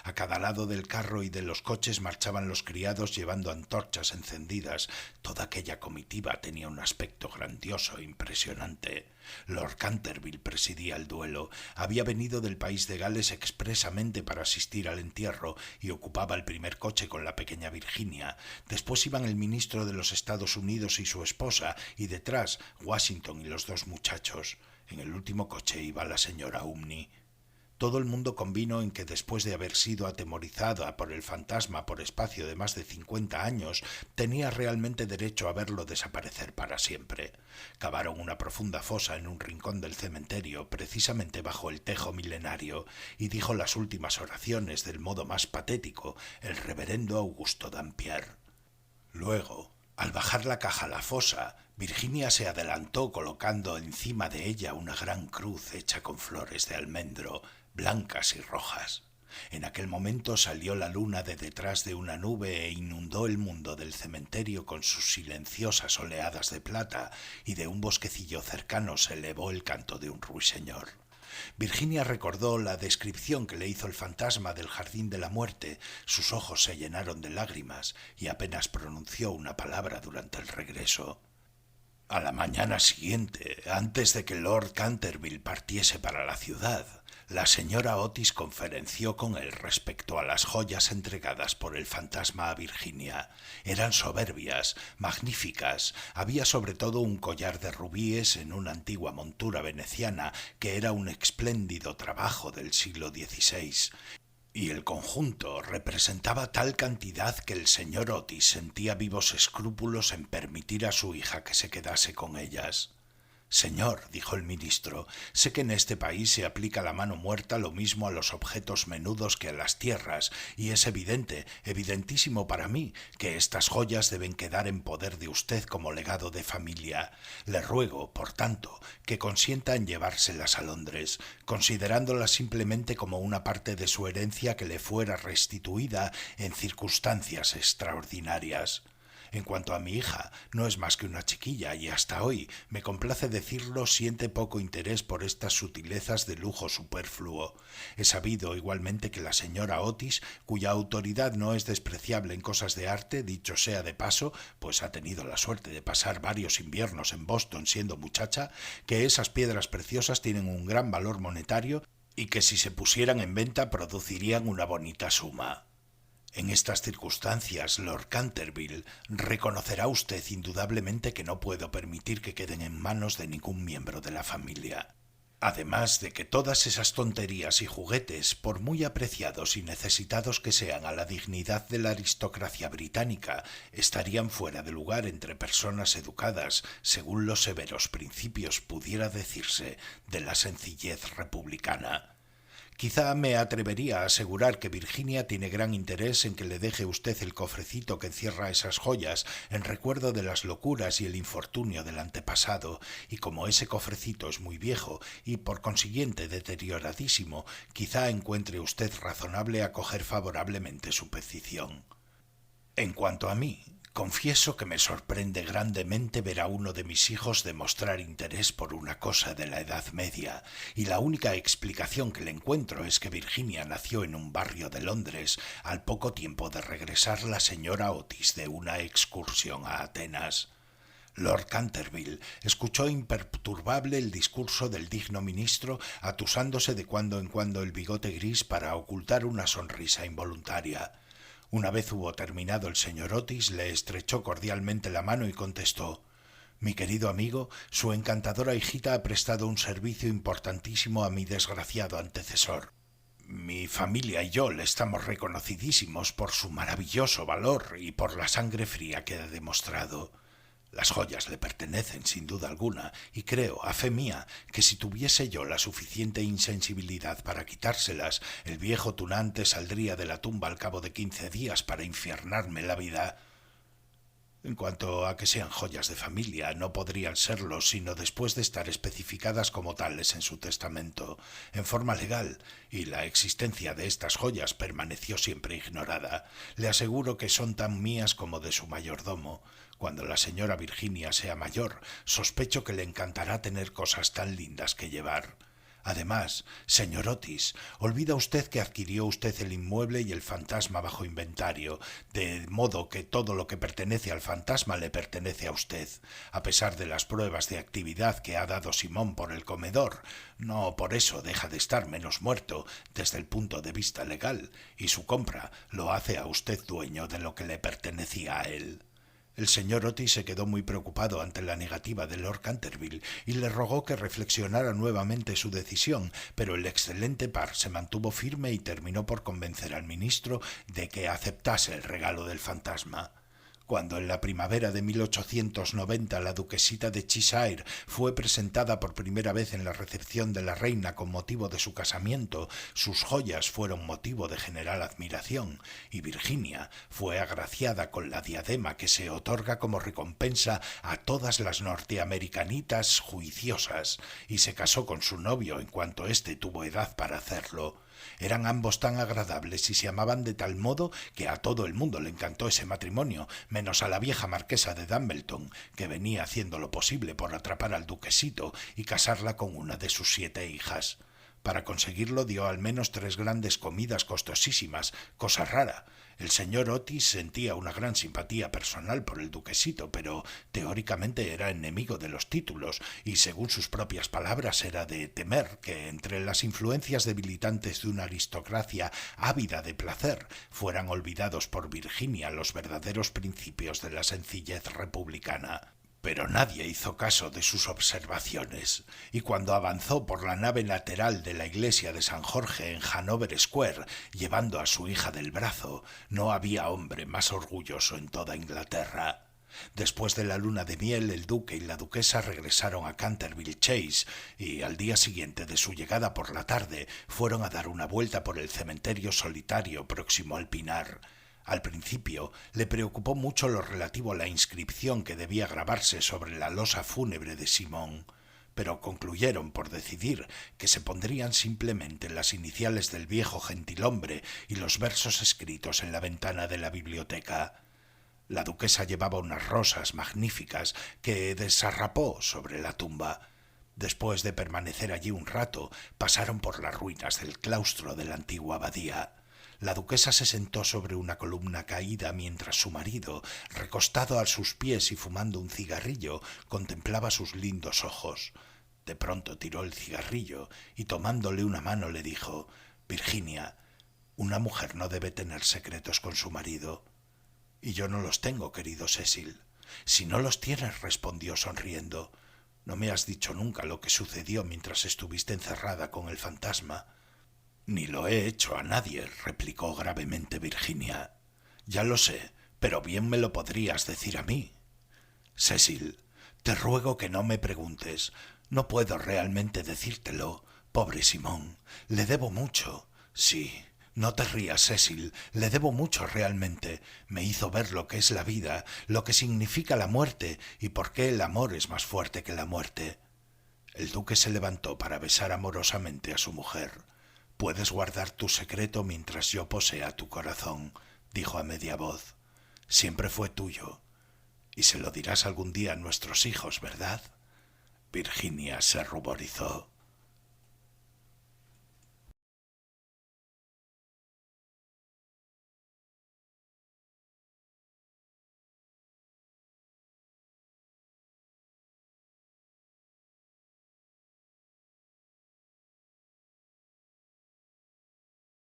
A cada lado del carro y de los coches marchaban los criados llevando antorchas encendidas. Toda aquella comitiva tenía un aspecto grandioso e impresionante. Lord Canterville presidía el duelo. Había venido del país de Gales expresamente para asistir al entierro y ocupaba el primer coche con la pequeña Virginia. Después iban el ministro de los Estados Unidos y su esposa, y detrás Washington y los 2 muchachos. En el último coche iba la señora Umney. Todo el mundo convino en que después de haber sido atemorizada por el fantasma por espacio de más de 50 años, tenía realmente derecho a verlo desaparecer para siempre. Cavaron una profunda fosa en un rincón del cementerio, precisamente bajo el tejo milenario, y dijo las últimas oraciones del modo más patético el reverendo Augusto Dampierre. Luego, al bajar la caja a la fosa, Virginia se adelantó colocando encima de ella una gran cruz hecha con flores de almendro, blancas y rojas. En aquel momento salió la luna de detrás de una nube e inundó el mundo del cementerio con sus silenciosas oleadas de plata, y de un bosquecillo cercano se elevó el canto de un ruiseñor. Virginia recordó la descripción que le hizo el fantasma del jardín de la muerte. Sus ojos se llenaron de lágrimas y apenas pronunció una palabra durante el regreso. A la mañana siguiente, antes de que Lord Canterville partiese para la ciudad, la señora Otis conferenció con él respecto a las joyas entregadas por el fantasma a Virginia. Eran soberbias, magníficas. Había sobre todo un collar de rubíes en una antigua montura veneciana que era un espléndido trabajo del siglo XVI. Y el conjunto representaba tal cantidad que el señor Otis sentía vivos escrúpulos en permitir a su hija que se quedase con ellas. «Señor», dijo el ministro, «sé que en este país se aplica la mano muerta lo mismo a los objetos menudos que a las tierras, y es evidente, evidentísimo para mí, que estas joyas deben quedar en poder de usted como legado de familia. Le ruego, por tanto, que consienta en llevárselas a Londres, considerándolas simplemente como una parte de su herencia que le fuera restituida en circunstancias extraordinarias. En cuanto a mi hija, no es más que una chiquilla y hasta hoy, me complace decirlo, siente poco interés por estas sutilezas de lujo superfluo. He sabido igualmente que la señora Otis, cuya autoridad no es despreciable en cosas de arte, dicho sea de paso, pues ha tenido la suerte de pasar varios inviernos en Boston siendo muchacha, que esas piedras preciosas tienen un gran valor monetario y que si se pusieran en venta producirían una bonita suma. En estas circunstancias, Lord Canterville, reconocerá usted indudablemente que no puedo permitir que queden en manos de ningún miembro de la familia. Además de que todas esas tonterías y juguetes, por muy apreciados y necesitados que sean a la dignidad de la aristocracia británica, estarían fuera de lugar entre personas educadas, según los severos principios pudiera decirse de la sencillez republicana. Quizá me atrevería a asegurar que Virginia tiene gran interés en que le deje usted el cofrecito que encierra esas joyas en recuerdo de las locuras y el infortunio del antepasado, y como ese cofrecito es muy viejo y por consiguiente deterioradísimo, quizá encuentre usted razonable acoger favorablemente su petición. En cuanto a mí, confieso que me sorprende grandemente ver a uno de mis hijos demostrar interés por una cosa de la Edad Media, y la única explicación que le encuentro es que Virginia nació en un barrio de Londres al poco tiempo de regresar la señora Otis de una excursión a Atenas. Lord Canterville escuchó imperturbable el discurso del digno ministro, atusándose de cuando en cuando el bigote gris para ocultar una sonrisa involuntaria. Una vez hubo terminado el señor Otis, le estrechó cordialmente la mano y contestó: «Mi querido amigo, su encantadora hijita ha prestado un servicio importantísimo a mi desgraciado antecesor». Mi familia y yo le estamos reconocidísimos por su maravilloso valor y por la sangre fría que ha demostrado. Las joyas le pertenecen sin duda alguna, y creo, a fe mía, que si tuviese yo la suficiente insensibilidad para quitárselas, el viejo tunante saldría de la tumba al cabo de 15 días para infiernarme la vida. En cuanto a que sean joyas de familia, no podrían serlo sino después de estar especificadas como tales en su testamento, en forma legal, y la existencia de estas joyas permaneció siempre ignorada. Le aseguro que son tan mías como de su mayordomo. Cuando la señora Virginia sea mayor, sospecho que le encantará tener cosas tan lindas que llevar. Además, señor Otis, olvida usted que adquirió usted el inmueble y el fantasma bajo inventario, de modo que todo lo que pertenece al fantasma le pertenece a usted, a pesar de las pruebas de actividad que ha dado Simón por el comedor. No por eso deja de estar menos muerto desde el punto de vista legal, y su compra lo hace a usted dueño de lo que le pertenecía a él. El señor Otis se quedó muy preocupado ante la negativa de Lord Canterville y le rogó que reflexionara nuevamente su decisión, pero el excelente par se mantuvo firme y terminó por convencer al ministro de que aceptase el regalo del fantasma. Cuando en la primavera de 1890 la duquesita de Cheshire fue presentada por primera vez en la recepción de la reina con motivo de su casamiento, sus joyas fueron motivo de general admiración, y Virginia fue agraciada con la diadema que se otorga como recompensa a todas las norteamericanitas juiciosas, y se casó con su novio en cuanto éste tuvo edad para hacerlo. Eran ambos tan agradables y se amaban de tal modo que a todo el mundo le encantó ese matrimonio, menos a la vieja marquesa de Dumbleton, que venía haciendo lo posible por atrapar al duquesito y casarla con una de sus 7 hijas. Para conseguirlo dio al menos 3 grandes comidas costosísimas, cosa rara. El señor Otis sentía una gran simpatía personal por el duquesito, pero teóricamente era enemigo de los títulos, y según sus propias palabras era de temer que entre las influencias debilitantes de una aristocracia ávida de placer fueran olvidados por Virginia los verdaderos principios de la sencillez republicana. Pero nadie hizo caso de sus observaciones, y cuando avanzó por la nave lateral de la iglesia de San Jorge en Hanover Square, llevando a su hija del brazo, no había hombre más orgulloso en toda Inglaterra. Después de la luna de miel, el duque y la duquesa regresaron a Canterville Chase, y al día siguiente de su llegada por la tarde fueron a dar una vuelta por el cementerio solitario próximo al Pinar. Al principio le preocupó mucho lo relativo a la inscripción que debía grabarse sobre la losa fúnebre de Simón, pero concluyeron por decidir que se pondrían simplemente las iniciales del viejo gentilhombre y los versos escritos en la ventana de la biblioteca. La duquesa llevaba unas rosas magníficas que desarrapó sobre la tumba. Después de permanecer allí un rato, pasaron por las ruinas del claustro de la antigua abadía. La duquesa se sentó sobre una columna caída mientras su marido, recostado a sus pies y fumando un cigarrillo, contemplaba sus lindos ojos. De pronto tiró el cigarrillo y tomándole una mano le dijo: «Virginia, una mujer no debe tener secretos con su marido». «Y yo no los tengo, querido Cecil». «Si no los tienes», respondió sonriendo, «no me has dicho nunca lo que sucedió mientras estuviste encerrada con el fantasma». «Ni lo he hecho a nadie», replicó gravemente Virginia. «Ya lo sé, pero bien me lo podrías decir a mí». «Cecil, te ruego que no me preguntes. No puedo realmente decírtelo. Pobre Simón, le debo mucho. Sí, no te rías, Cecil, le debo mucho realmente. Me hizo ver lo que es la vida, lo que significa la muerte y por qué el amor es más fuerte que la muerte». El duque se levantó para besar amorosamente a su mujer. «Puedes guardar tu secreto mientras yo posea tu corazón», dijo a media voz. «Siempre fue tuyo. Y se lo dirás algún día a nuestros hijos, ¿verdad?» Virginia se ruborizó.